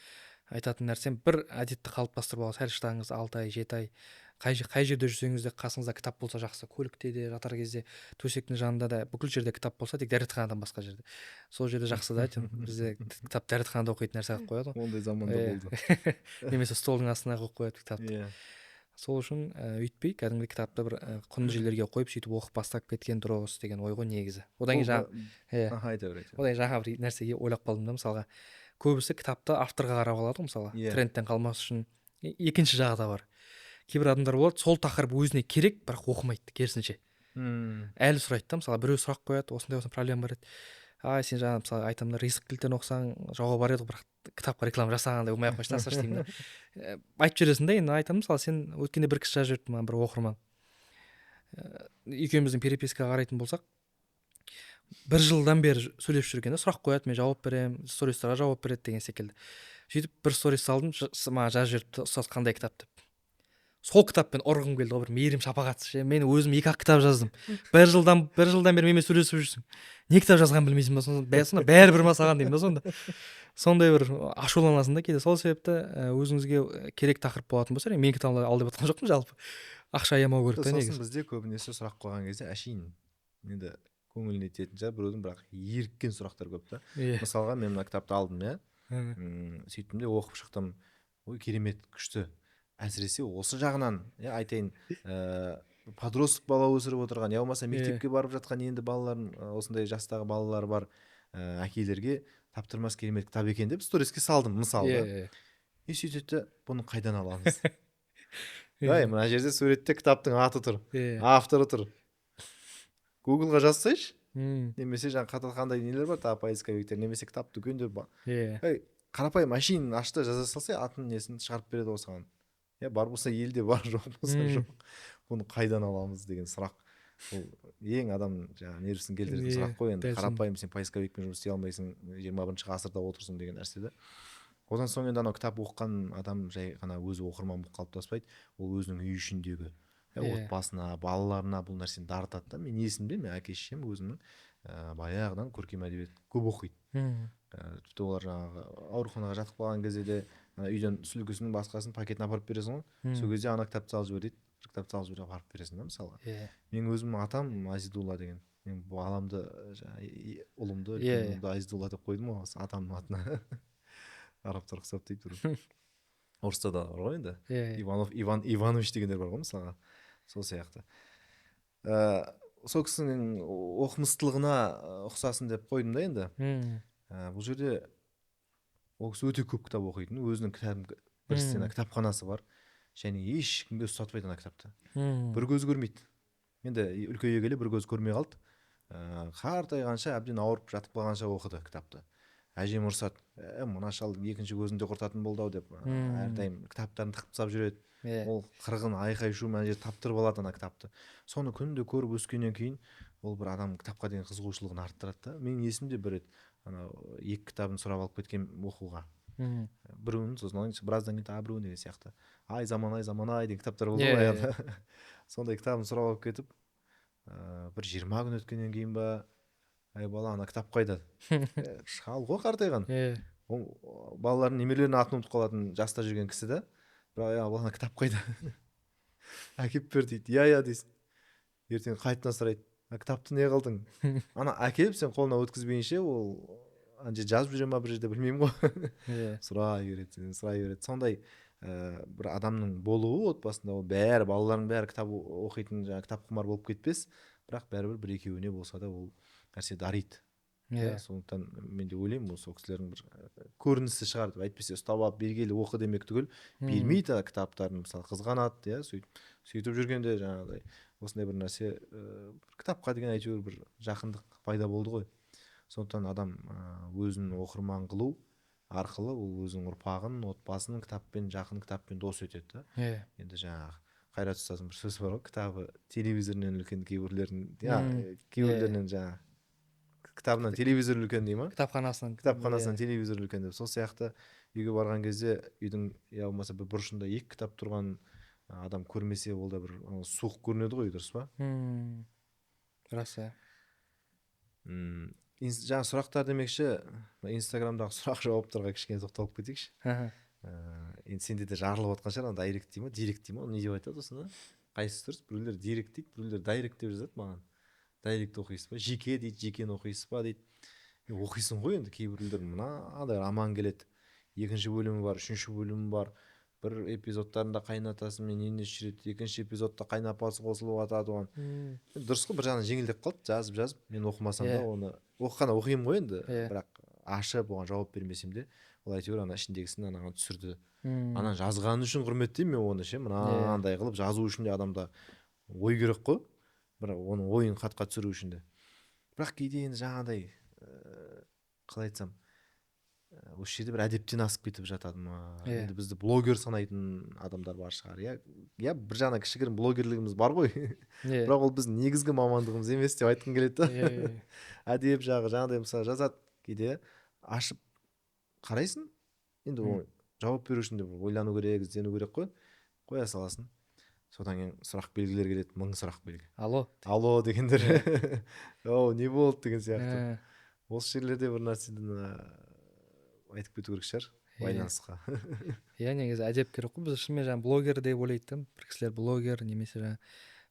айтатын нәрсем, бір әдетті қалыптастырып алыңыз. Әр штаңыз 6 ай 7 ай қай жерде жүрсеңіз де қасыңызда кітап болса жақсы. Көлікте де, жатар кезде төсектің жанында да, бүкіл жерде кітап болса, тек дәретханадан басқа жерде, сол жерде жақсы да. Бізде кітап дәретханада оқитын нәрсе қылып қояды ғой. Ондай заманда болды. Немесе столдың астына қойып қояды кітапты. Иә. Сол үшін өйтпей кәдімгі кітапты бір құнды жерлерге қойып сөйтіп оқып бастап кеткен дұрыс деген ой ғой негізі. Одан кейін Айта бер. одан кейін жаңа бір нәрсеге ойлап қалдым да, мысалға көбісі кітапты авторға қарап алады ғой, мысалы трендтен қалмас үшін. Екінші жағы да бар. Кейбір адамдар болады, сол тақырып өзіне керек, бірақ оқымайды, керісінше. Әлі сұрайды да, мысалы біреу сұрақ қояды, осындай проблема бар еді. Сен жаңа мысалы айтамын, риск тілден оқысаң жауабы бар еді, бірақ кітапқа реклама жасағандай болмай ақ қойшы, тасташы деймін да. Айтып жібересің да, енді айтамын, мысалы сен өткенде бір кісі жазып жіберіпті маған, бір оқырман. Екеуміздің перепискаға қарайтын болсақ, 1 жылдан бері сөйлесіп жүрген, сұрақ қояды, мен жауап беремін, стористарға жауап береді деген секілді. Сөйтіп бір сторис салдым, маған жазып жіберіпті, ұстаз қандай кітап деп. Сол кітаппен ұрғым келді ғой, бір мейірім шапағатсыз ше. Мен өзім 2-ақ кітап жаздым. 1 жылдан бері менімен сөйлесіп жүрсің. Не кітап жазған білмейсің ба? Сонда бәрібір ма саған деймін да сонда. Сондай бір ашуланасың да кейде. Сол себепті өзіңізге керек тақырып болатын болса, мен кітап ал деп отқан жоқпын жалпы. Ақша аямау керек та негізі. Сосын бізде көбінесе сұрақ қойған кезде әшейін енді көңіліне тиетін шығар, біреудің бірақ еріккен сұрақтар көп та. Мысалға мен мына кітапты алдым, иә. Сөйттім де оқып шықтым. Ой, керемет, күшті. Әсіресе осы жағынан, айтайын, подросток бала өсіріп отырған, я болмаса мектепке барып жатқан енді балаларын, осындай жастағы балалары бар әкелерге таптырмас керемет кітап екен деп сториске салдым, мысалы. Сөйтеді, бұны қайдан аламыз? Мына жерде суретте кітаптың аты тұр, авторы тұр. Гуглға жазсайшы, немесе жаңа қандай нелер бар, поисковиктер, немесе кітап дүкендер бар. Қарапайым машин ашты жаза салса, атын несін шығарып береді осыған. Бар болса елде бар, жоқ болса жоқ. Бұны қайдан аламыз деген сұрақ. Бұл ең адам нервісін келтіретін сұрақ қой. Енді қарапайым сен поисковикпен жұмыс істей алмайсың, 21 ғасырда отырсың деген нәрсе де. Одан соң енді анау кітап оқыған адам жай ғана өзі оқырман болып қалыптаспайды. Ол өзінің үй ішіндегі отбасына, балаларына бұл нәрсені дарытады да. Мен есімде, мен әке-шешем өзімнің баяғыдан көркем әдебиет көп оқиды. Тіпті олар жаңағы ауруханаға жатып қалған кезде де үйден сүлгісінің басқасын пакетін апарып бересің ғой. Сол кезде ана кітапты алып жібер дейді. Бір кітапты алып жіберіп апарып бересің да, мысалға. Мен өзімнің атам Азидулла деген. Мен баламды, ұлымды Азидулла деп қойдым ғой, атамның атына. Арабтар ұқсап дейді. Орыста да бар ғой енді. Иванович дегендер бар ғой, мысалға. Сол сияқты. Сол кісінің оқымыстылығына ұқсасын деп қойдым да енді. Бұл жерде ол кісі өте көп кітап оқитын, өзінің бір стена кітапханасы бар, және ешкімге ұстатпайды ана кітапты. Бір көз көрмейді. Енді үлкейе келе бір көз көрмей қалды. Қартайғанша, әбден ауырып жатып қалғанша оқыды кітапты. Әжем ұрсады, мына шал екінші көзінде құртатын болды ау деп, әрдайым кітаптарын тықып тастап жүреді. Ол қырғын айқай шу мына жерде таптырып алады ана кітапты. Соны күнде көріп өскеннен кейін ол бір адам кітапқа деген қызығушылығын арттырады да. Мен есімде бір рет екі кітабын сұрап алып кеткен оқуға. Біреуін, сосын біраздан кейін біреуін деген сияқты. Ай заман деген кітаптар болды ғой. Сондай кітабын сұрап алып кетіп, бір 20 күн өткеннен кейін ба, ай бала, ана кітап қайда? Шал ғой қартайған. Балалардың немерелерінің атын ұмытып қалатын жаста жүрген кісі да. Бірақ ана кітап қайда? Әкеп бер дейді. Я дейсің. Ертең қайтадан сұрайды. Кітапты не қылдың? Ана әкеліп сен қолына өткізбейінше, ол жазып жүре ма бір жерде білмеймін ғой. Сұрай береді. Сондай бір адамның болуы отбасында, ол бәрі, балалардың бәрі кітап оқитын, кітап құмар болып кетпес, бірақ бәрібір бір екеуіне болса да ол нәрсе дариды. Сондықтан мен де ойлаймын, сол кісілердің бір көрінісі шығар деп, әйтпесе ұстап алып бергелі оқы демек түгіл бермейді кітаптарын, мысалы қызғанады, сөйтіп жүргенде жаңағыдай осындай бір нәрсе, кітапқа деген әйтеуір бір жақындық пайда болды ғой. Сондықтан адам өзін оқырман қылу арқылы ол өзінің ұрпағын, отбасын кітаппен жақын, кітаппен дос етеді. Енді жаңағы Қайрат ұстаздың бір сөзі бар ғой, кітабы телевизорынан үлкен, кейбіреулерінен жаңағы кітабынан телевизор үлкен дей ма? Кітапханасынан телевизор үлкен деп. Сол сияқты үйге барған кезде үйдің я болмаса бір бұрышында екі кітап тұрған адам көрмесе, ол да бір суық көрінеді ғой, дұрыс па? Рас. Жаңа сұрақтар демекші, инстаграмдағы сұрақ жауаптарға кішкене тоқталып кетейікші. енді сенде де жарылып жатқан шығар, ана дайрект дей ма, директ дей ма, не деп айтады осыны, қайсысы дұрыс? Біреулер директ дейді, біреулер дайрект деп жазады маған. Дайрект оқисыз ба, жеке дейді, жекені оқисыз ба дейді. Оқисың ғой енді, кейбіреулер мынадай роман келеді, 2-ші бөлімі бар, 3-ші бөлімі бар, бір эпизодтарында қайнатасы мен енесі жүреді, 2-ші эпизодта қайнапасы қосылып жатады оған. Дұрыс қой, бір жағынан жеңілдеп қалды, жазып мен оқымасам да оны оқығанда оқимын ғой енді, бірақ ашып оған жауап бермесем де ол әйтеуір ана ішіндегісін анаған түсірді. Анан жазғаны үшін құрметтеймін мен оны ше, мынандай қылып жазу үшін де адамда ой керек қой, бірақ оның ойын хатқа түсіру үшін де. Бірақ кейде енді жаңағыдай қалай айтсам, осы жерде бір әдептен асып кетіп жатады ма, енді бізді блогер санайтын адамдар бар шығар, иә бір жағынан кішігірім блогерлігіміз бар ғой, бірақ ол біздің негізгі мамандығымыз емес деп айтқым келеді да. Әдеп жағы жаңағыдай мысалы жазады, кейде ашып қарайсың, енді ол жауап беру үшін де ойлану керек, іздену керек қой, қоя саласың. Содан кейін сұрақ белгілер келеді, 1000 сұрақ белгі. Алло дегендер. Оу, не болды деген сияқты. Осы жерлерде бір нәрседен айтып кету керек шығар, байланысқа. Негізі әдеп керек қой, біз шынымен жаңа блогер деп ойлайды да, бір кісілер блогер немесе жаңа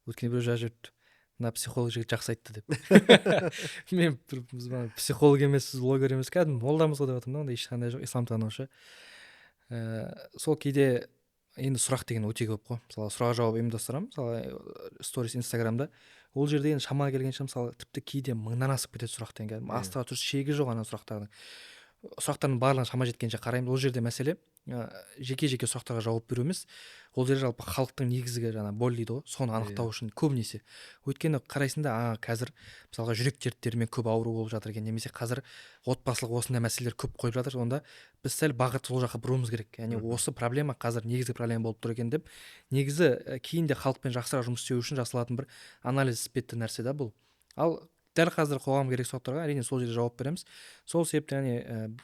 өткенде біреу жазып жүрді, мына психолог жігіт жақсы айтты деп. Мен психолог емессіз, блогер емес, кәдімгі молдамыз ғой деп жатырмын да, ондай ешқандай жоқ, исламтанушы. Сол кейде енді сұрақ деген өте көп қой. Мысалы сұрақ жауап ұйымдастырамын, мысалы сторис инстаграмда, ол жерде енді шама келгенше мысалы тіпті кейде 1000-нан асып кетеді сұрақтан, кәдімгі астыға тұрыс шегі жоқ ана сұрақтардың барлығын шама жеткенше қараймын. Ол жерде мәселе жеке сұрақтарға жауап беру емес, ол жерде жалпы халықтың негізгі жаңа боль дейді ғой, соны анықтау үшін көбінесе. Өйткені қарайсың да, қазір мысалға жүрек дерттерімен көп ауру болып жатыр екен, немесе қазір отбасылық осындай мәселелер көп қойып жатыр, онда біз сәл бағыт сол жаққа бұруымыз керек. Яғни осы проблема қазір негізгі проблема болып тұр екен деп, негізі кейінде халықпен жақсырақ жұмыс істеу үшін жасалатын бір анализ іспетті нәрсе да бұл. Ал дәл қазір қоғам керек сұрақтарға әрине сол жерде жауап береміз. Сол себептен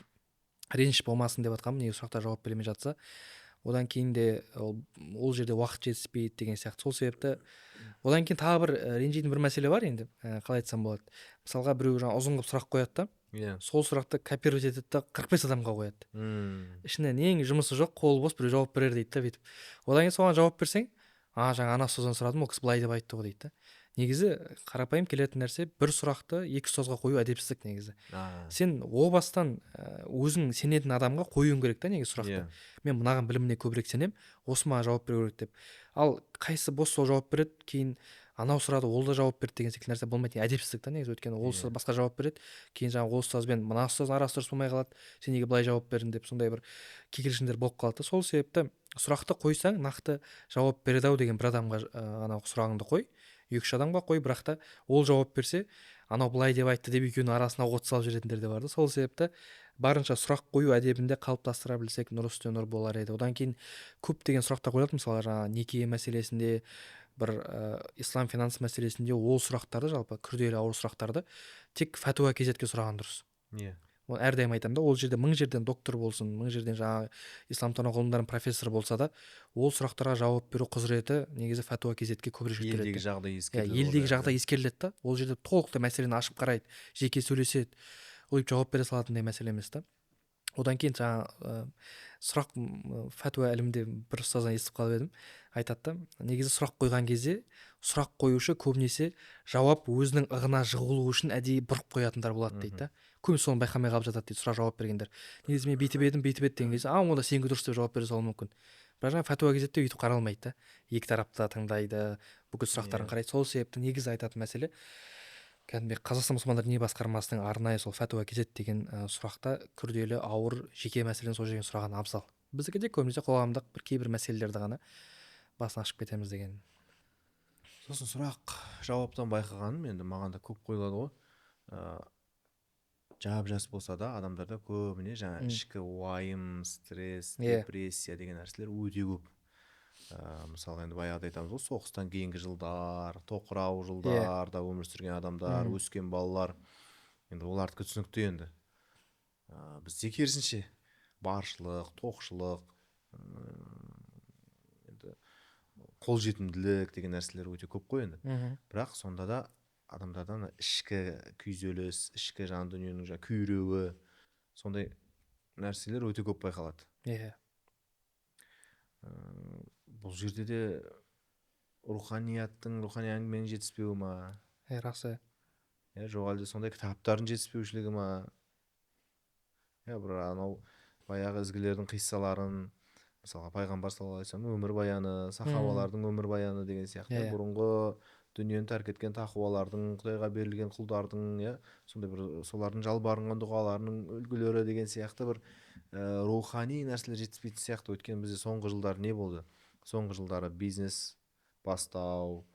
реніш болмасын деп жатқанмын, неге сұрақтар жауап беремей жатса, одан кейін де ол жерде уақыт жетіспейді деген сияқты. Сол себепті одан кейін тағы бір ренжитін бір мәселе бар енді, қалай айтсам болады. Мысалға біреу жаңа ұзын қылып сұрақ қояды да, сол сұрақты копировать етеді да 45 адамға қояды. Ішінен ең жұмысы жоқ, қолы бос біреу жауап берер дейді да бүйтіп. Одан кейін соған жауап берсең, жаңа ана ұстаздан сұрадым, ол кісі былай деп айтты ғой дейді да. Негізі қарапайым келетін нәрсе, бір сұрақты 2 ұстазға қою әдепсіздік негізі. Сен о бастан өзің сенетін адамға қоюың керек та негізі сұрақты. Мен мынаған біліміне көбірек сенем, осы маған жауап беру керек деп. Ал қайсы бос сол жауап береді, кейін анау сұрады, ол да жауап берді деген секілді нәрсе болмайды. Әдепсіздік та негізі, өйткені ол ұстаз басқа жауап береді, кейін жаңағы ол ұстаз бен мына ұстаз арасы дұрыс болмай қалады, сен неге былай жауап бердің деп сондай бір кикілжіңдер болып қалады. Сол себепті сұрақты қойсаң нақты жауап береді ау деген бір адамға анау сұрағыңды қой, 2-3 адамға қой, бірақ та ол жауап берсе, анау былай деп айтты деп екеуінің арасына от салып жүретіндер де бар да. Сол себепті барынша сұрақ қою әдебінде қалыптастыра білсек, нұр үстіне нұр болар еді. Одан кейін көптеген сұрақтар қойылады, мысалы жаңа неке мәселесінде, бір ислам финанс мәселесінде, ол сұрақтарды жалпы күрделі ауыр сұрақтарды тек фәтуа кезетке сұраған дұрыс. Әрдайым айтамын да, ол жерде 1000 жерден доктор болсын, 1000 жерден жаңа исламтану ғылымдарының профессоры болса да, ол сұрақтарға жауап беру құзыреті негізі фәтуа кезетке көбірек жүктеледі. Елдегі жағдай ескеріледі да, ол жерде толықтай мәселені ашып қарайды, жеке сөйлеседі, ойып жауап бере салатындай мәселе емес та. Одан кейін жаңа сұрақ фәтуа ілімінде бір ұстаздан естіп қалып едім, айтады да, негізі сұрақ қойған кезде сұрақ қоюшы көбінесе жауап өзінің ығына жығылу үшін әдейі бұрып қоятындар болады дейді да. Көбінесе соны байқамай қалып жатады дейді сұрақ жауап бергендер. Негізі мен бүйтіп едім деген кезде, онда сенікі дұрыс деп жауап бере салуы мүмкін. Бірақ жаңа фәтуа кезетте өйтіп қаралмайды да. Екі тарапты тыңдайды, бүкіл сұрақтарын қарайды. Сол себепті негізі айтатын мәселе, кәдімгі Қазақстан мұсылмандар діни басқармасының арнайы сол фәтуа кезет деген сұрақта күрделі ауыр жеке мәселені сол жерден сұраған абзал. Біздікі де көбінесе қоғамдық бір кейбір мәселелерді ғана басын ашып кетеміз деген. Сосын сұрақ жауаптан байқағаным, енді маған да көп қойылады ғой. Жап-жас болса да адамдарда көбіне жаңа ішкі уайым, стресс, депрессия деген нәрселер өте көп. Мысалға енді баяғыда айтамыз ғой, соғыстан кейінгі жылдар, тоқырау жылдарда өмір сүрген адамдар, өскен балалар, енді олардікі түсінікті енді. Бізде керісінше баршылық, тоқшылық, енді қолжетімділік деген нәрселер өте көп қой енді. Бірақ сонда да адамдардан ішкі күйзеліс, ішкі жан дүниенің күйреуі, сондай нәрселер өте көп байқалады. бұл жерде де рухани әңгіменің жетіспеуі ма, расы. жоқ әлде сондай кітаптардың жетіспеушілігі ма, бір анау баяғы ізгілердің қиссаларын, мысалға пайғамбар саллаллаху алейхи вассалам өмірбаяны, сахабалардың өмірбаяны деген сияқты бұрынғы дүниені тәрк еткен тақуалардың, құдайға берілген құлдардың, сондай бір солардың жалбарынған дұғаларының үлгілері деген сияқты бір рухани нәрселер жетіспейтін сияқты. Өйткені бізде соңғы жылдары не болды? Соңғы жылдары бизнес бастау,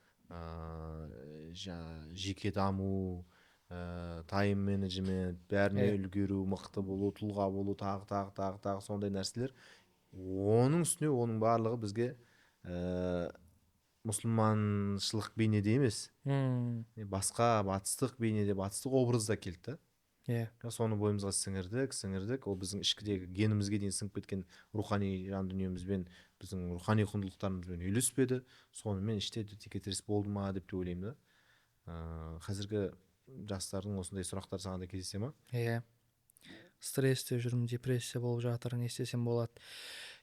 жеке даму, тайм менеджмент, бәріне үлгеру, мықты болу, тұлға болу, тағы сондай нәрселер. Оның үстіне оның барлығы бізге мұсылманшылық бейнеде емес, басқа батыстық бейнеде, батыстық образда келді. Соны бойымызға сіңірдік. Ол біздің ішкідегі генімізге дейін сіңіп кеткен рухани жан дүниемізбен, біздің рухани құндылықтарымызбен үйлеспеді. Сонымен іште текетірес болды ма деп те ойлаймын да. Қазіргі жастардың осындай сұрақтар саған да кездесе ма? Стрессте жүрмін, депрессия болып жатыр, не істесем болады.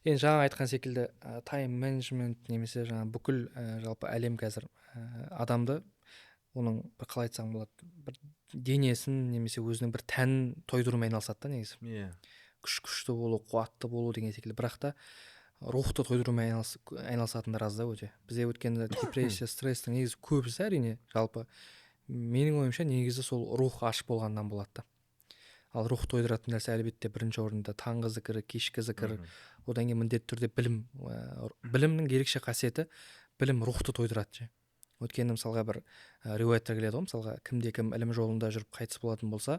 Енді жаңа айтқан секілді тайм менеджмент немесе жаңа бүкіл жалпы әлем қазір адамды, оның бір қалай айтсам болады, бір денесін немесе өзінің бір тәнін тойдырумен айналысады да негізі. Күшті болу, қуатты болу деген секілді. Бірақ та рухты тойдырумен айналысатындар аз да өте. Бізде өткенде депрессия, стресстің негізі көбісі әрине жалпы менің ойымша негізі сол рух ашық болғаннан болады да. Ал рух тойдыратын нәрсе әлбетте бірінші орында таңғы зікір, кешкі зікір, одан кейін міндетті түрде білім. Білімнің ерекше қасиеті білім рухты тойдырады. Өйткені мысалға бір риуаяттар келеді ғой, мысалға кімде-кім ілім жолында жүріп қайтыс болатын болса,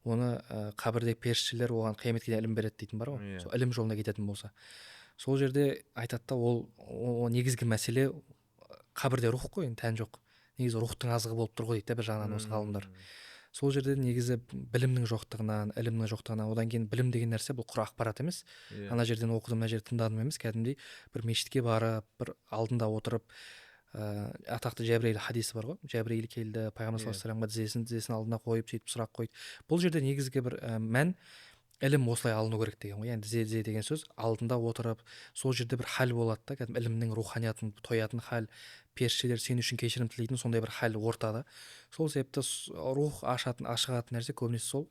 оны қабірде періштелер оған қияметке дейін ілім береді дейтін бар ғой. Сол ілім жолына кететін болса, сол жерде айтады да, ол негізгі мәселе қабірде рух қой, тән жоқ. Негізі рухтың азығы болып тұр ғой дейді бір жағынан осы ғалымдар. Сол жерде негізі білімнің жоқтығынан, ілімнің жоқтығынан, одан кейін білім деген нәрсе бұл құр ақпарат емес. Ана жерден оқыдым, мына жерден тыңдадым емес, кәдімгідей бір мешітке барып, бір алдында отырып, атақты Жәбірейіл хадисі бар ғой. Жәбірейіл келді, пайғамбар саллаллаху алейхи вассаламға тізесін алдына қойып, сөйтіп сұрақ қойды. Бұл жерде негізгі бір мән ілім осылай алыну керек деген ғой. Енді тізе деген сөз алдында отырып, сол жерде бір хал болады да, кәдімгі ілімнің руханиятын тоятын хал, періштелер сен үшін кешірім тілейтін сондай бір хал ортада. Сол себепті рух ашығатын нәрсе көбінесе сол.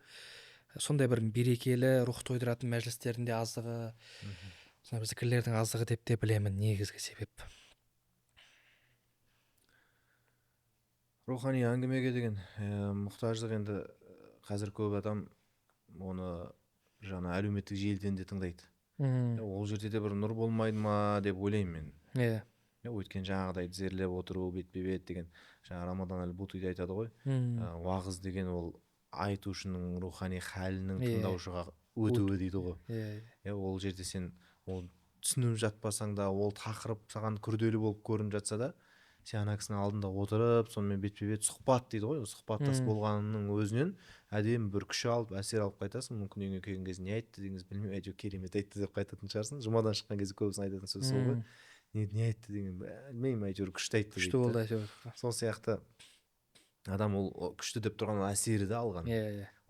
Сондай бір берекелі рух тойдыратын мәжілістердің де аздығы, сондай бір зікірлердің аздығы деп те білемін негізгі себеп. Рухани әңгімеге деген мұқтаждық енді қазір көп адам оны жаңа әлеуметтік желіден де тыңдайды. Ол жерде де бір нұр болмайды ма деп ойлаймын мен. Өйткені жаңағыдай тізерлеп отыру, бетпе-бет деген, жаңа Рамадан әл-Бутида айтады ғой, уағыз деген ол айтушының рухани халінің тыңдаушыға өтуі дейді ғой. Ол жерде сен ол түсініп жатпасаң да, ол тақырып саған күрделі болып көрініп жатса да, сен ана кісінің алдында отырып, сонымен бетпе-бет сұхбат дейді ғой, сұхбаттас болғанның өзінен әдемі бір күш алып, әсер алып қайтасың. Мүмкін үйге келген кезде не айтты дегеніңіз білмеймін, әйтеуір керемет айтты деп қайтатын шығарсың. Жұмадан шыққан кезде көбісінің айтатын сөзі сол ғой. Не айтты деген білмеймін, әйтеуір күшті айтты дейді. Күшті болды әйтеуір. Сол сияқты адам ол күшті деп тұрған әсері де алған.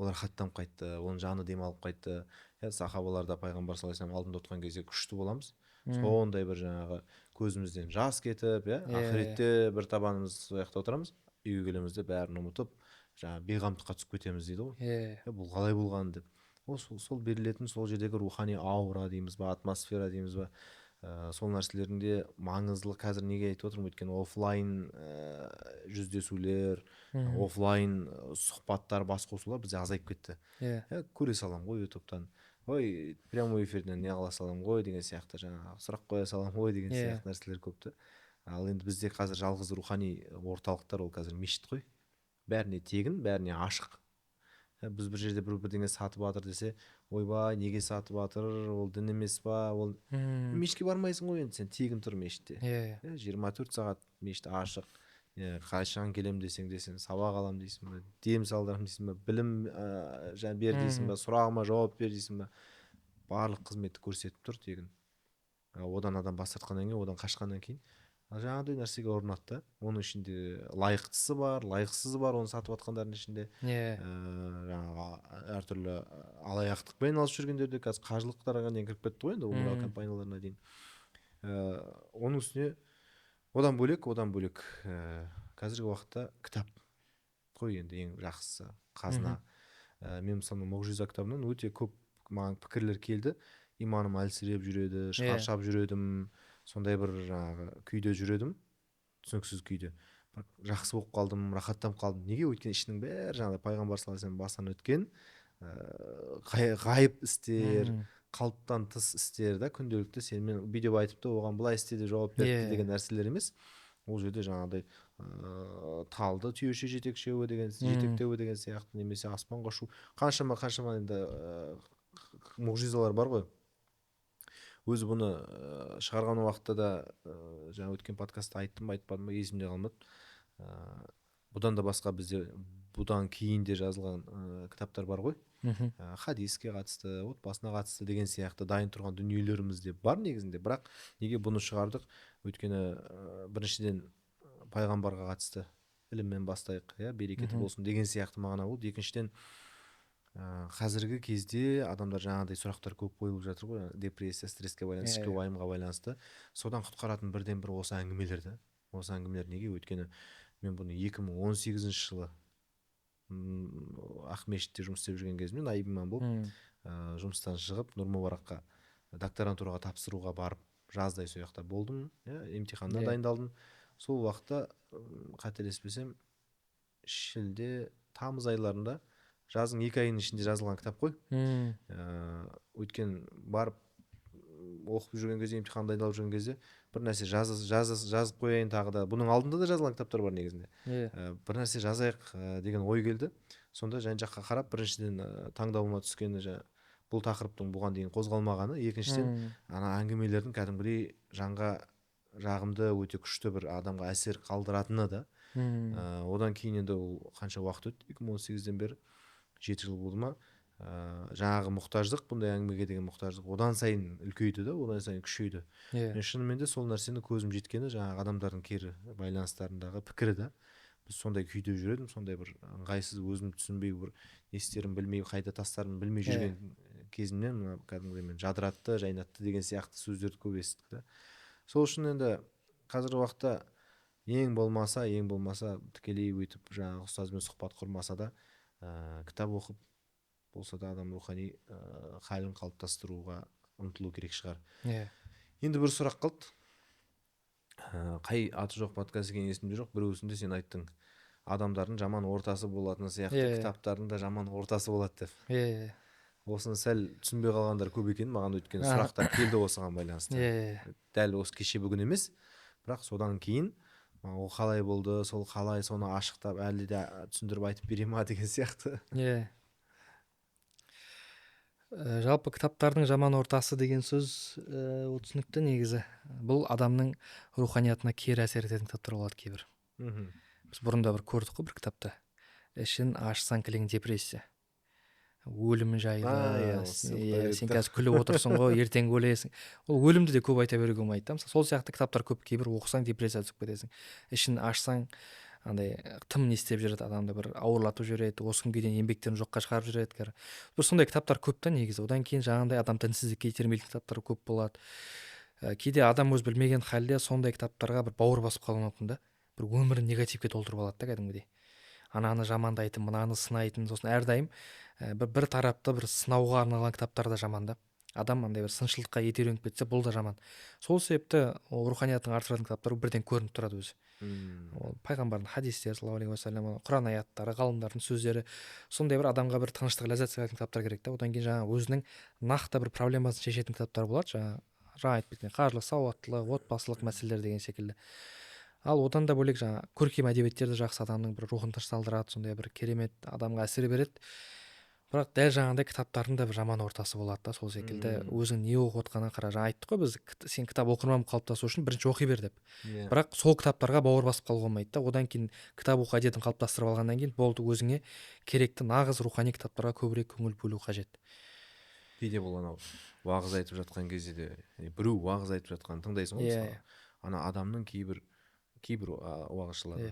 Олар хаттанып қайтты, оның жаны демалып қайтты. Сахабаларда пайғамбар саллаллаху алейхи вассалам алдында отырған кезде күшті боламыз. Сондай бір жаңағы көзімізден жас кетіп, ақиретте бір табанымыз сол жақта отырамыз, үйге келеміз де бәрін ұмытып, жаңағы бейғамдыққа түсіп кетеміз дейді ғой. Бұл қалай болған деп. Сол берілетін сол жердегі рухани аура дейміз ба, атмосфера дейміз ба, сол нәрселердің де маңыздылығы қазір неге айтып отырмын, өйткені офлайн жүздесулер, офлайн сұхбаттар, бас қосулар бізде азайып кетті. Көре салам ғой ютубтан, ой, прямой эфирден не қыла салам ғой деген сияқты, жаңағы сұрақ қоя салам ғой деген сияқты нәрселер көпті. Ал енді бізде қазір жалғыз рухани орталықтар ол қазір мешіт қой. Бәріне тегін, бәріне ашық. Біз бір жерде бір бірдеңе сатып жатыр десе, ойбай, неге сатып жатыр, ол дін емес па, ол мешітке бармайсың ғой енді, сен тегін тұр мешітте. 24 сағат мешіт ашық. Қашан келем десең де сен сабақ алам дейсің ба, дем салдырам дейсің ба, білім бер дейсің ба, сұрағыма жауап бер дейсің ба, барлық қызметті көрсетіп тұр тегін. Одан адам бас тартқаннан кейін, одан қашқаннан кейін жаңағыдай нәрсеге орнатты. Оның ішінде лайықтысы бар, лайықсызы бар, оны сатып жатқандардың ішінде. Жаңағы әртүрлі алаяқтықпен айналысып жүргендер де қазір қажылықтарға дейін кіріп кетті ғой енді, умра компанияларына дейін. оның үстіне одан бөлек қазіргі уақытта кітап қой енді ең жақсысы қазына. Мен мысалы мұғжиза кітабынан өте көп маған пікірлер келді. Иманым әлсіреп жүреді, шаршап жүредім, сондай бір жаңағы күйде жүредім, түсініксіз күйде. Бірақ жақсы болып қалдым, рахаттанып қалдым. Неге? Өйткені ішінің бәрі жаңағыдай пайғамбар саллаллаху алейхи вассалам басынан өткен ғайып істер, қалыптан тыс істер да, күнделікті сенімен бүйтіп айтыпты, оған былай істе деп жауап беріпті деген нәрселер емес. Ол жерде жаңағыдай талды түйеше жетектеуі деген сияқты, немесе аспанға ұшу, қаншама енді мұғжизалар бар ғой. Өзі бұны шығарған уақытта да жаңа өткен подкастта айттым айтпадым ба есімде қалмады. Бұдан да басқа бізде бұдан кейін де жазылған кітаптар бар ғой. Хадиске қатысты, отбасына қатысты деген сияқты дайын тұрған дүниелеріміз де бар негізінде. Бірақ неге бұны шығардық? Өйткені біріншіден пайғамбарға қатысты іліммен бастайық, берекеті болсын деген сияқты мағына болды. Екіншіден қазіргі кезде адамдар жаңағыдай сұрақтар көп қойылып жатыр ғой, депрессия, стресске байланысты, ішкі уайымға байланысты. Содан құтқаратын бірден бір осы әңгімелерді. Осы әңгімелер неге? Өйткені мен бұны 2018 жылы Ақмешітте жұмыс істеп жүрген кезімде наиб имам болып жұмыстан шығып Нұр-Мүбаракқа докторантураға тапсыруға барып жаздай сол жақта болдым, емтиханына дайындалдым. Сол уақытта қателеспесем шілде, тамыз айларында жаздың 2 айының ішінде жазылған кітап қой. Өйткені барып оқып жүрген кезде, емтихан дайындалып жүрген кезде бір нәрсе жазып қояйын тағы да. Бұның алдында да жазылған кітаптар бар негізінде. Бір нәрсе жазайық деген ой келді. Сонда жан жаққа қарап, біріншіден таңдауыма түскені бұл тақырыптың бұған дейін қозғалмағаны, екіншіден ана әңгімелердің кәдімгідей жанға жағымды, өте күшті бір адамға әсер қалдыратыны да. Одан кейін енді ол қанша уақыт өтті? 2018-ден бері 7 жыл болды ма? Жаңағы мұқтаждық, бұндай әңгімеге деген мұқтаждық одан сайын үлкейді да, одан сайын күшейді. Мен шынымен де сол нәрсені көзім жеткені жаңағы адамдардың кері байланыстарындағы пікірі да. Біз сондай күйде жүредім, сондай бір ыңғайсыз, өзім түсінбей, бір не істерін білмей, қайда тастарын білмей жүрген кезімнен кәдімгідей мен жадыратты, жайнатты деген сияқты сөздерді көп естідік та. Сол үшін енді қазіргі уақытта ең болмаса тікелей өйтіп жаңағы ұстазбен сұхбат құрмаса да кітап оқып болса да адам рухани халін қалыптастыруға ұмтылу керек шығар. Енді бір сұрақ қалды. Қай аты жоқ подкаст екені есімде жоқ. Біреусінде сен айттың, адамдардың жаман ортасы болатыны сияқты, кітаптардың да жаман ортасы болады деп. Осыны сәл түсінбей қалғандар көп екен маған, өйткені сұрақтар келді осыған байланысты. Дәл осы кеше бүгін емес, бірақ содан кейін ол қалай болды, сол қалай, соны ашықтап әлі де түсіндіріп айтып бере ма деген сияқты. Жалпы кітаптардың жаман ортасы деген сөз түсінікті негізі. Бұл адамның руханиятына кері әсер ететін кітаптар болады кейбір. Біз бұрында бір көрдік қой бір кітапта. Ішін ашсаң кілең депрессия. Өлім жайлы. Сен қазір күліп отырсың ғой, ертең өлесің. Ол өлімді де көп айта беруге болмайды. Сол сияқты кітаптар көп, кейбір оқысаң депрессия түсіп кетесің. Ішін ашсаң андай тым не істеп жүреді, адамды бір ауырлатып жүреді, осы күнге дейін еңбектерін жоққа шығарып жүреді. Бір сондай кітаптар көп та негізі. Одан кейін жаңағындай адам дінсіздікке итермелейтін кітаптар көп болады. Кейде адам өз білмеген халде сондай кітаптарға бір бауыр басып қалуы мүмкін да. Бір өмірін негативке толтырып алады да кәдімгідей. Ананы жамандайтын, мынаны сынайтын, сосын әрдайым бір тарапты бір сынауға арналған кітаптар да жаман да. Адам андай бір сыншылдыққа итеріліп кетсе, бұл да жаман. Сол себепті руханияттың артыратын кітаптар бірден көрініп тұрады өзі. Ол пайғамбардың хадистері саллаллаху алейхи уассалам, Құран аяттары, ғалымдардың сөздері, сондай бір адамға бір тыныштық, ләззат сыйлайтын кітаптар керек та. Одан кейін жаңа өзінің нақты бір проблемасын шешетін кітаптар болады, жаңа айтып кеткен қаржылық сауаттылық, отбасылық мәселелер деген секілді. Ал одан да бөлек жаңа көркем әдебиеттер де жақсы, адамның бір рухын тынышталдырады, сондай бір керемет адамға әсер береді. Бірақ дәл жаңағындай кітаптардың да бір жаман ортасы болады да, сол секілді өзің не оқып отқанына қара. Жаңа айттық қой біз, сен кітап оқырман қалыптасу үшін бірінші оқи бер деп. Бірақ сол кітаптарға бауыр басып қалуға болмайды да. Одан кейін кітап оқу әдетін қалыптастырып алғаннан кейін болды, өзіңе керекті нағыз рухани кітаптарға көбірек көңіл бөлу қажет. Кейде бұл анау уағыз айтып жатқан кезде де біреу уағыз айтып жатқанын тыңдайсың ғой, мысалы. Ана адамның кейбір уағызшылары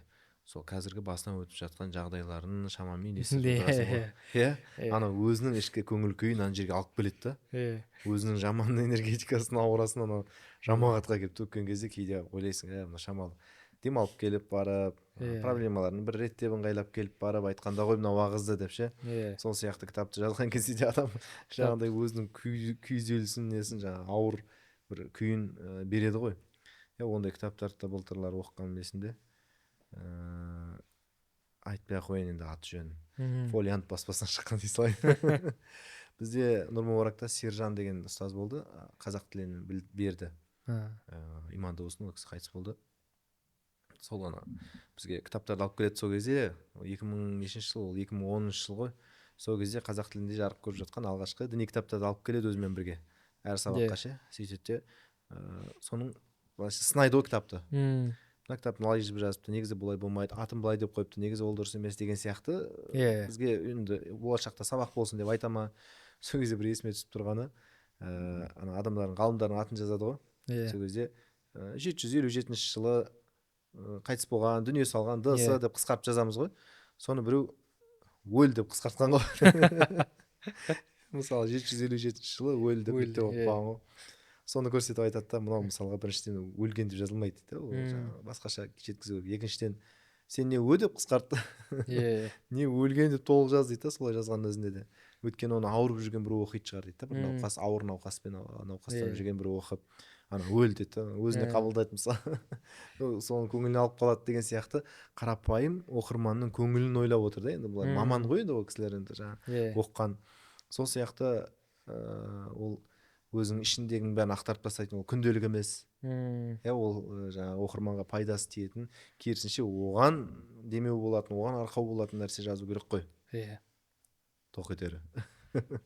сол қазіргі басынан өтіп жатқан жағдайларын шамамен естіп Иә, отырасың ғой. Иә, иә. ана өзінің ішкі көңіл күйін ана жерге алып келеді да. Өзінің жаман энергетикасын, аурасын анау жамағатқа келіп төккен кезде кейде ойлайсың, мына шамалы демалып келіп барып, проблемаларын бір реттеп ыңғайлап келіп барып айтқанда ғой мына уағызды деп ше. Сол сияқты кітапты жазған кезде де адам жаңағыдай өзінің күйзелісін несін жаңағы ауыр бір күйін береді ғой. Ондай кітаптарды да былтырлар оқығаным есімде. Айтпай ақ қояйын енді аты жөнін. Фолиант баспасынан шыққан дей салайын. Бізде Нұрмұбаракта Сержан деген ұстаз болды, қазақ тілін берді. Иманды болсын, ол кісі қайтыс болды. Сол ана бізге кітаптарды алып келеді сол кезде, 2000 жыл, 2010 жыл ғой. Сол кезде қазақ тілінде жарық көріп жатқан алғашқы діни кітаптарды алып келеді өзімен бірге. Әр сабаққа ше, сөйтеді де, соның сынайды ғой кітапты. Мына кітапты былай жазыпты, негізі бұлай болмайды, атын былай деп қойыпты, негізі ол дұрыс емес деген сияқты. Бізге енді болашақта сабақ болсын деп айта ма. Сол кезде бір есіме түсіп тұрғаны, ана адамдардың, ғалымдардың атын жазады ғой. Сол кезде 757 жылы қайтыс болған, дүние салған, ДС деп қысқартып жазамыз ғой. Соны біреу өл деп қысқартқан ғой. Мысалы 757 жылы өл деп бүйтіп оқып қалған ғой. Соны көрсетіп айтады да, мынау мысалға біріншіден өлген деп жазылмайды дейді. Ол басқаша жеткізу керек. Екіншіден сен не деп қысқартты, не өлген деп толық жаз дейді, солай жазғанның өзінде де. Өйткені оны ауырып жүрген біреу оқиды шығар дейді. Бір науқас, ауыр науқаспен науқастанып жүрген біреу оқып, ана өл дейді, өзіне қабылдайды мысалы. Соның көңіліне алып қалады деген сияқты қарапайым оқырманның көңілін ойлап отыр да. Енді бұлар маман ғой енді ол кісілер енді жаңа оқыған. Сол сияқты ол өзінің ішіндегінің бәрін ақтарып тастайтын, ол күнделік емес. Ол жаңағы оқырманға пайдасы тиетін, керісінше оған демеу болатын, оған арқау болатын нәрсе жазу керек қой. Тоқ етері.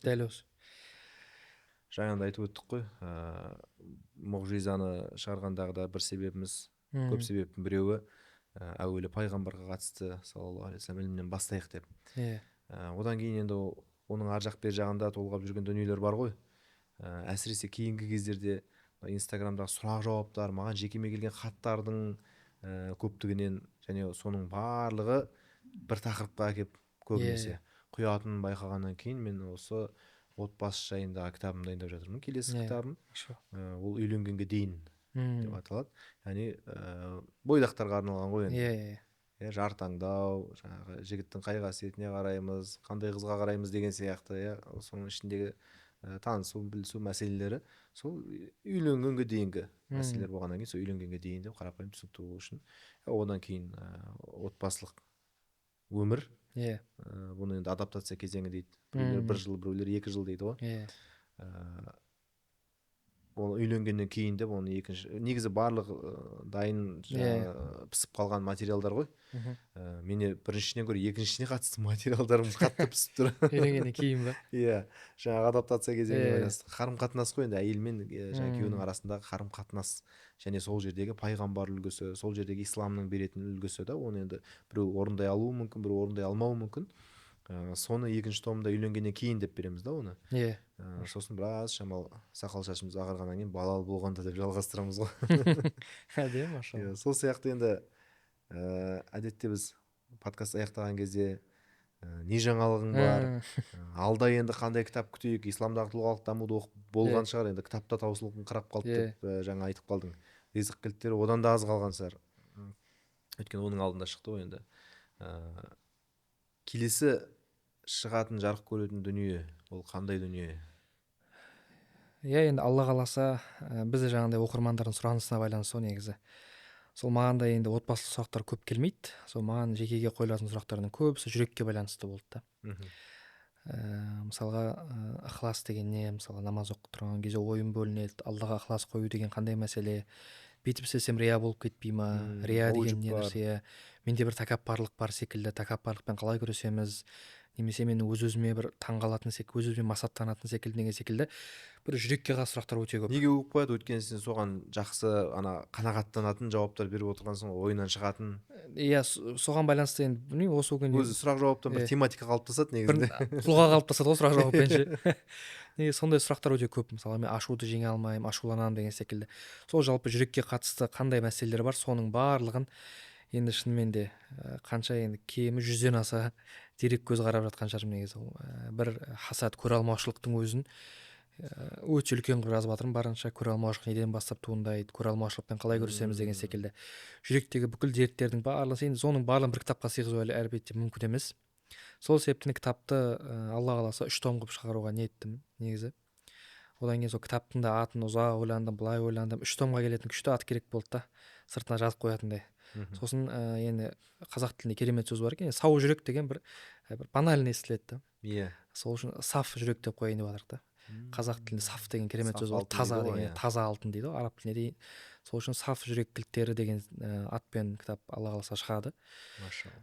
Дәл осы. Жаңағыда айтып өттік қой, мұғжизаны шығарғандағы да бір себебіміз, көп себептің біреуі әуелі пайғамбарға қатысты саллаллаху алейхи вассалам ілімнен бастайық деп. Одан кейін енді оның ар жақ бер жағында толғап жүрген дүниелер бар ғой. Әсіресе кейінгі кездерде инстаграмдағы сұрақ жауаптар, маған жекеме келген хаттардың көптігінен және соның барлығы бір тақырыпқа келіп көбінесе құятынын байқағаннан кейін мен осы отбасы жайындағы кітабымды дайындап жатырмын. Келесі кітабым ол үйленгенге дейін деп аталады. Яғни бойдақтарға арналған ғой енді. Жар таңдау, жаңағы жігіттің қай қасиетіне қараймыз, қандай қызға қараймыз деген сияқты, соның ішіндегі танысу, білісу мәселелері сол үйленгенге дейінгі мәселелер болғаннан кейін сол үйленгенге дейін деп қарапайым түсінікті болу үшін. Одан кейін отбасылық өмір. Бұны енді адаптация кезеңі дейді. Біреулер 1 жыл, біреулер 2 жыл дейді ғой. Ол үйленгеннен кейін деп оны негізі барлық дайын пісіп қалған материалдар ғой. Мене біріншісінен гөрі екіншісіне қатысты материалдарым қатты пісіп тұр. Үйленгеннен кейін ба? Жаңағы адаптация кезеңіне байланысты. Қарым-қатынас қой енді, әйел мен жаңағы күйеуінің арасындағы қарым-қатынас және сол жердегі пайғамбар үлгісі, сол жердегі исламның беретін үлгісі да, оны енді біреу орындай алуы мүмкін, біреу орындай алмауы мүмкін. Соны екінші томда үйленгеннен кейін деп береміз да оны. Сосын біраз шамалы сақал шашымыз ағарғаннан кейін балалы болғанда деп жалғастырамыз ғой. Әдемі, машалла. Сол сияқты енді әдетте біз подкаст аяқтаған кезде не жаңалығың бар, алда енді қандай кітап күтейік, исламдағы тұлғалық дамуды оқып болған шығар, енді кітапта таусылудың қырап қалды деп жаңа айтып қалдың. Ризық кілттері одан да аз қалған шығар. Өйткені оның алдында шықты ғой енді. Келесі шығатын, жарық көретін дүние, ол қандай дүние? Енді Алла қаласа, бізді жаңағыдай оқырмандардың сұранысына байланысты негізі. Сол маған да енді отбасылық сұрақтар көп келмейді. Сол маған жекеге қойылатын сұрақтардың көбісі жүрекке байланысты болды да. Мысалға ықылас деген не, мысалы намаз оқып тұрған кезде ойым бөлінеді, Аллаға ықылас қою деген қандай мәселе, бүйтіп істесем рия болып кетпей ма, рия деген не нәрсе, менде бір тәкаппарлық бар секілді, тәкаппарлықпен қалай күресеміз, немесе мен өз-өзіме бір таңғалатын секілді, өз-өзіме масаттанатын секілді деген секілді бір жүрекке қатысты сұрақтар өте көп. Неге болып қояды? Өйткені сен соған жақсы қанағаттанатын жауаптар беріп отырғансың, ойынан шығатын. Соған байланысты енді білмеймін, осы күнде өзі сұрақ жауаптан бір тематика қалыптасады негізінде. Тұлға қалыптасады ғой сұрақ жауаппен ше. Неге сондай сұрақтар өте көп. Мысалы мен ашуды жеңе алмаймын, ашуланамын деген секілді. Сол жалпы жүрекке қатысты қандай мәселелер бар, соның барлығын енді шынымен де қанша енді кемі 100-ден аса дерек көз қарап жатқан шығармын негізі. Ол бір хасад көре алмаушылықтың өзін өте үлкен қылып жазып жатырмын. Барынша көре алмаушылық неден бастап туындайды, көре алмаушылықпен қалай күресеміз деген секілді жүректегі бүкіл дерттердің барлығы, енді соның барлығын бір кітапқа сыйғызу әлбетте мүмкін емес. Сол себептен кітапты алла қаласа 3 том қылып шығаруға ниеттімін негізі. Одан кейін сол кітаптың да атын ұзақ ойландым, былай ойландым. 3 томға келетін күшті ат керек болды да, сыртына жазып қоятындай. Сосын енді қазақ тілінде керемет сөз бар екен, сау жүрек деген бір банальный естіледі да. Иә. Сол үшін саф жүрек деп қояйын деп жатырмық та. Қазақ тілінде саф деген керемет сөз бар, таза деген, таза алтын дейді ғой араб тілінде дейін. Сол үшін саф жүрек кілттері деген атпен кітап алла қаласа шығады. Машалла.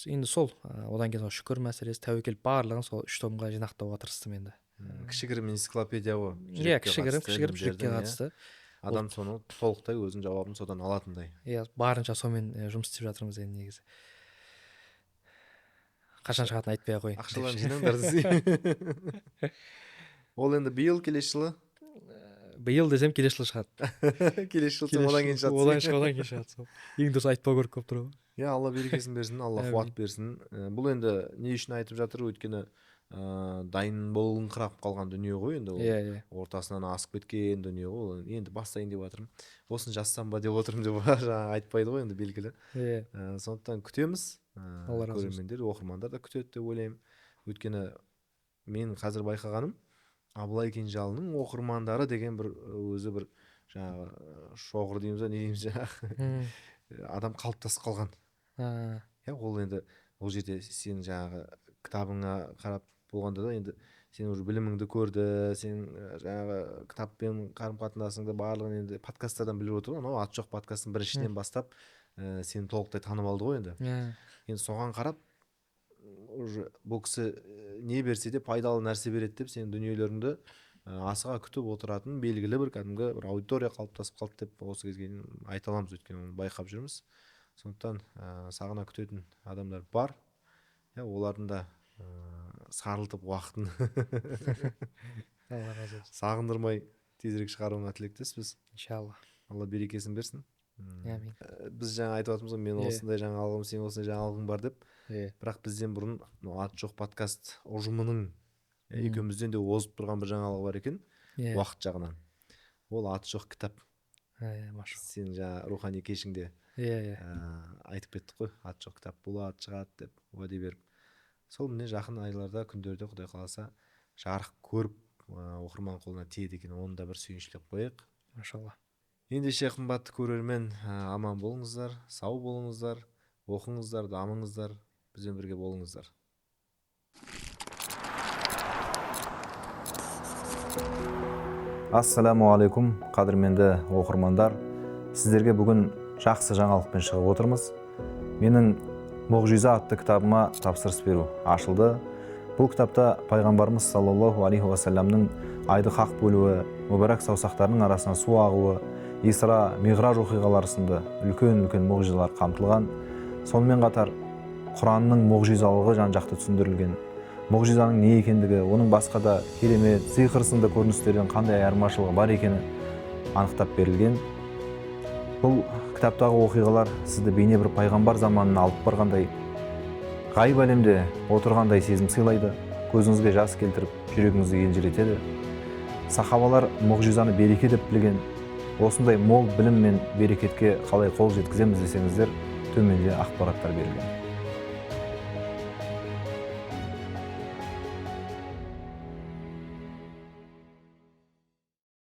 Енді сол одан кейін шүкір мәселесі, тәуекел барлығын сол 3 томға жинақтауға тырыстым енді. Кішігірім энциклопедия ғой. Иә, кішігірім жүрекке қатысты. Адам соны толықтай өзінің жауабын содан алатындай. Иә, барынша сонымен жұмыс істеп жатырмыз енді негізі. Қашан шығатынын айтпай ақ қояйын. Ақшаларын жинаңдар десей. Ол енді биыл келесі жылы. Биыл десем келесі жылы шығады. Келесі жылы одан кейін шығады. Одан кейін шығады. Ең дұрыс айтпау керек болып тұр ғой. Иә, алла берекесін берсін, алла қуат берсін. Бұл енді не үшін айтып жатыр, өйткені дайын болыңқырап қалған дүние ғой енді. Иә. Ортасынан асып кеткен дүние ғой. Енді бастайын деп жатырмын. Осын жазсам ба деп отырмын деп жаңа айтпайды ғой енді, белгілі. Иә. Сондықтан күтеміз. Көрермендер, оқырмандар да күтеді деп ойлаймын. Өйткені мен қазір байқағаным, Абылай Кенжалының оқырмандары деген бір өзі бір жаңағы шоғыр дейміз ба, не дейміз жаңағы адам қалыптасып қалған. Иә, ол енді ол жерде сен жаңағы кітабыңа қарап болғанда да енді сен уже біліміңді көрді, сен жаңағы кітаппен қарым-қатынасыңды барлығын енді подкасттардан біліп отыр ғой. Анау аты жоқ подкасттың біріншіден бастап сені толықтай танып алды ғой енді. Енді соған қарап уже бұл кісі не берсе де пайдалы нәрсе береді деп сен дүниелеріңді асыға күтіп отыратын белгілі бір кәдімгі бір аудитория қалыптасып қалды деп осы кезге дейін айта аламыз, өйткені оны байқап жүрміз. Сондықтан сағына күтетін адамдар бар. Олардың да сарылтып уақытын сағындырмай тезірек шығаруына тілектеспіз. Иншалла. Алла берекесін берсін. Амин. Біз жаңа айтып жатырмыз ғой, мен осындай жаңалығым, сен осындай жаңалығың бар деп. Бірақ бізден бұрын аты жоқ подкаст ұжымының екеумізден де озып тұрған бір жаңалық бар екен, уақыт жағынан. Ол аты жоқ кітап. Сен жаңа рухани кешіңде айтып кеттік қой, аты жоқ кітап болады, шығады деп уәде беріп. Сол міне жақын айларда, күндерде Құдай қаласа жарық көріп оқырман қолына тиеді екен, оны да бір сүйіншілеп қояйық. Машалла. Ендеше қымбатты көрермен, аман болыңыздар, сау болыңыздар, оқыңыздар, дамыңыздар, бізбен бірге болыңыздар. Ассаламу алейкум, қадірменді оқырмандар. Сіздерге бүгін жақсы жаңалықпен шығып отырмыз. Менің Мұғжиза атты кітабыма тапсырыс беру ашылды. Бұл кітапта пайғамбарымыз саллаллаху алейхи уассаламның айды хақ бөлуі, мүбәрак саусақтарының арасына су ағуы, Исра, Миғраж оқиғалары сынды үлкен мұғжизалар қамтылған. Сонымен қатар Құранның мұғжизалығы жан-жақты түсіндірілген. Мұғжизаның не екендігі, оның басқа да керемет, сиқыр сынды көріністерден қандай айырмашылығы бар екені анықтап берілген. Бұл кітаптағы оқиғалар сізді бейне бір пайғамбар заманына алып барғандай, ғайып әлемде отырғандай сезім сыйлайды, көзіңізге жас келтіріп, жүрегіңізді елжіретеді. Сахабалар мұғжизаны береке деп білген. Осындай мол білім мен берекетке қалай қол жеткіземіз десеңіздер, төменде ақпараттар берілген.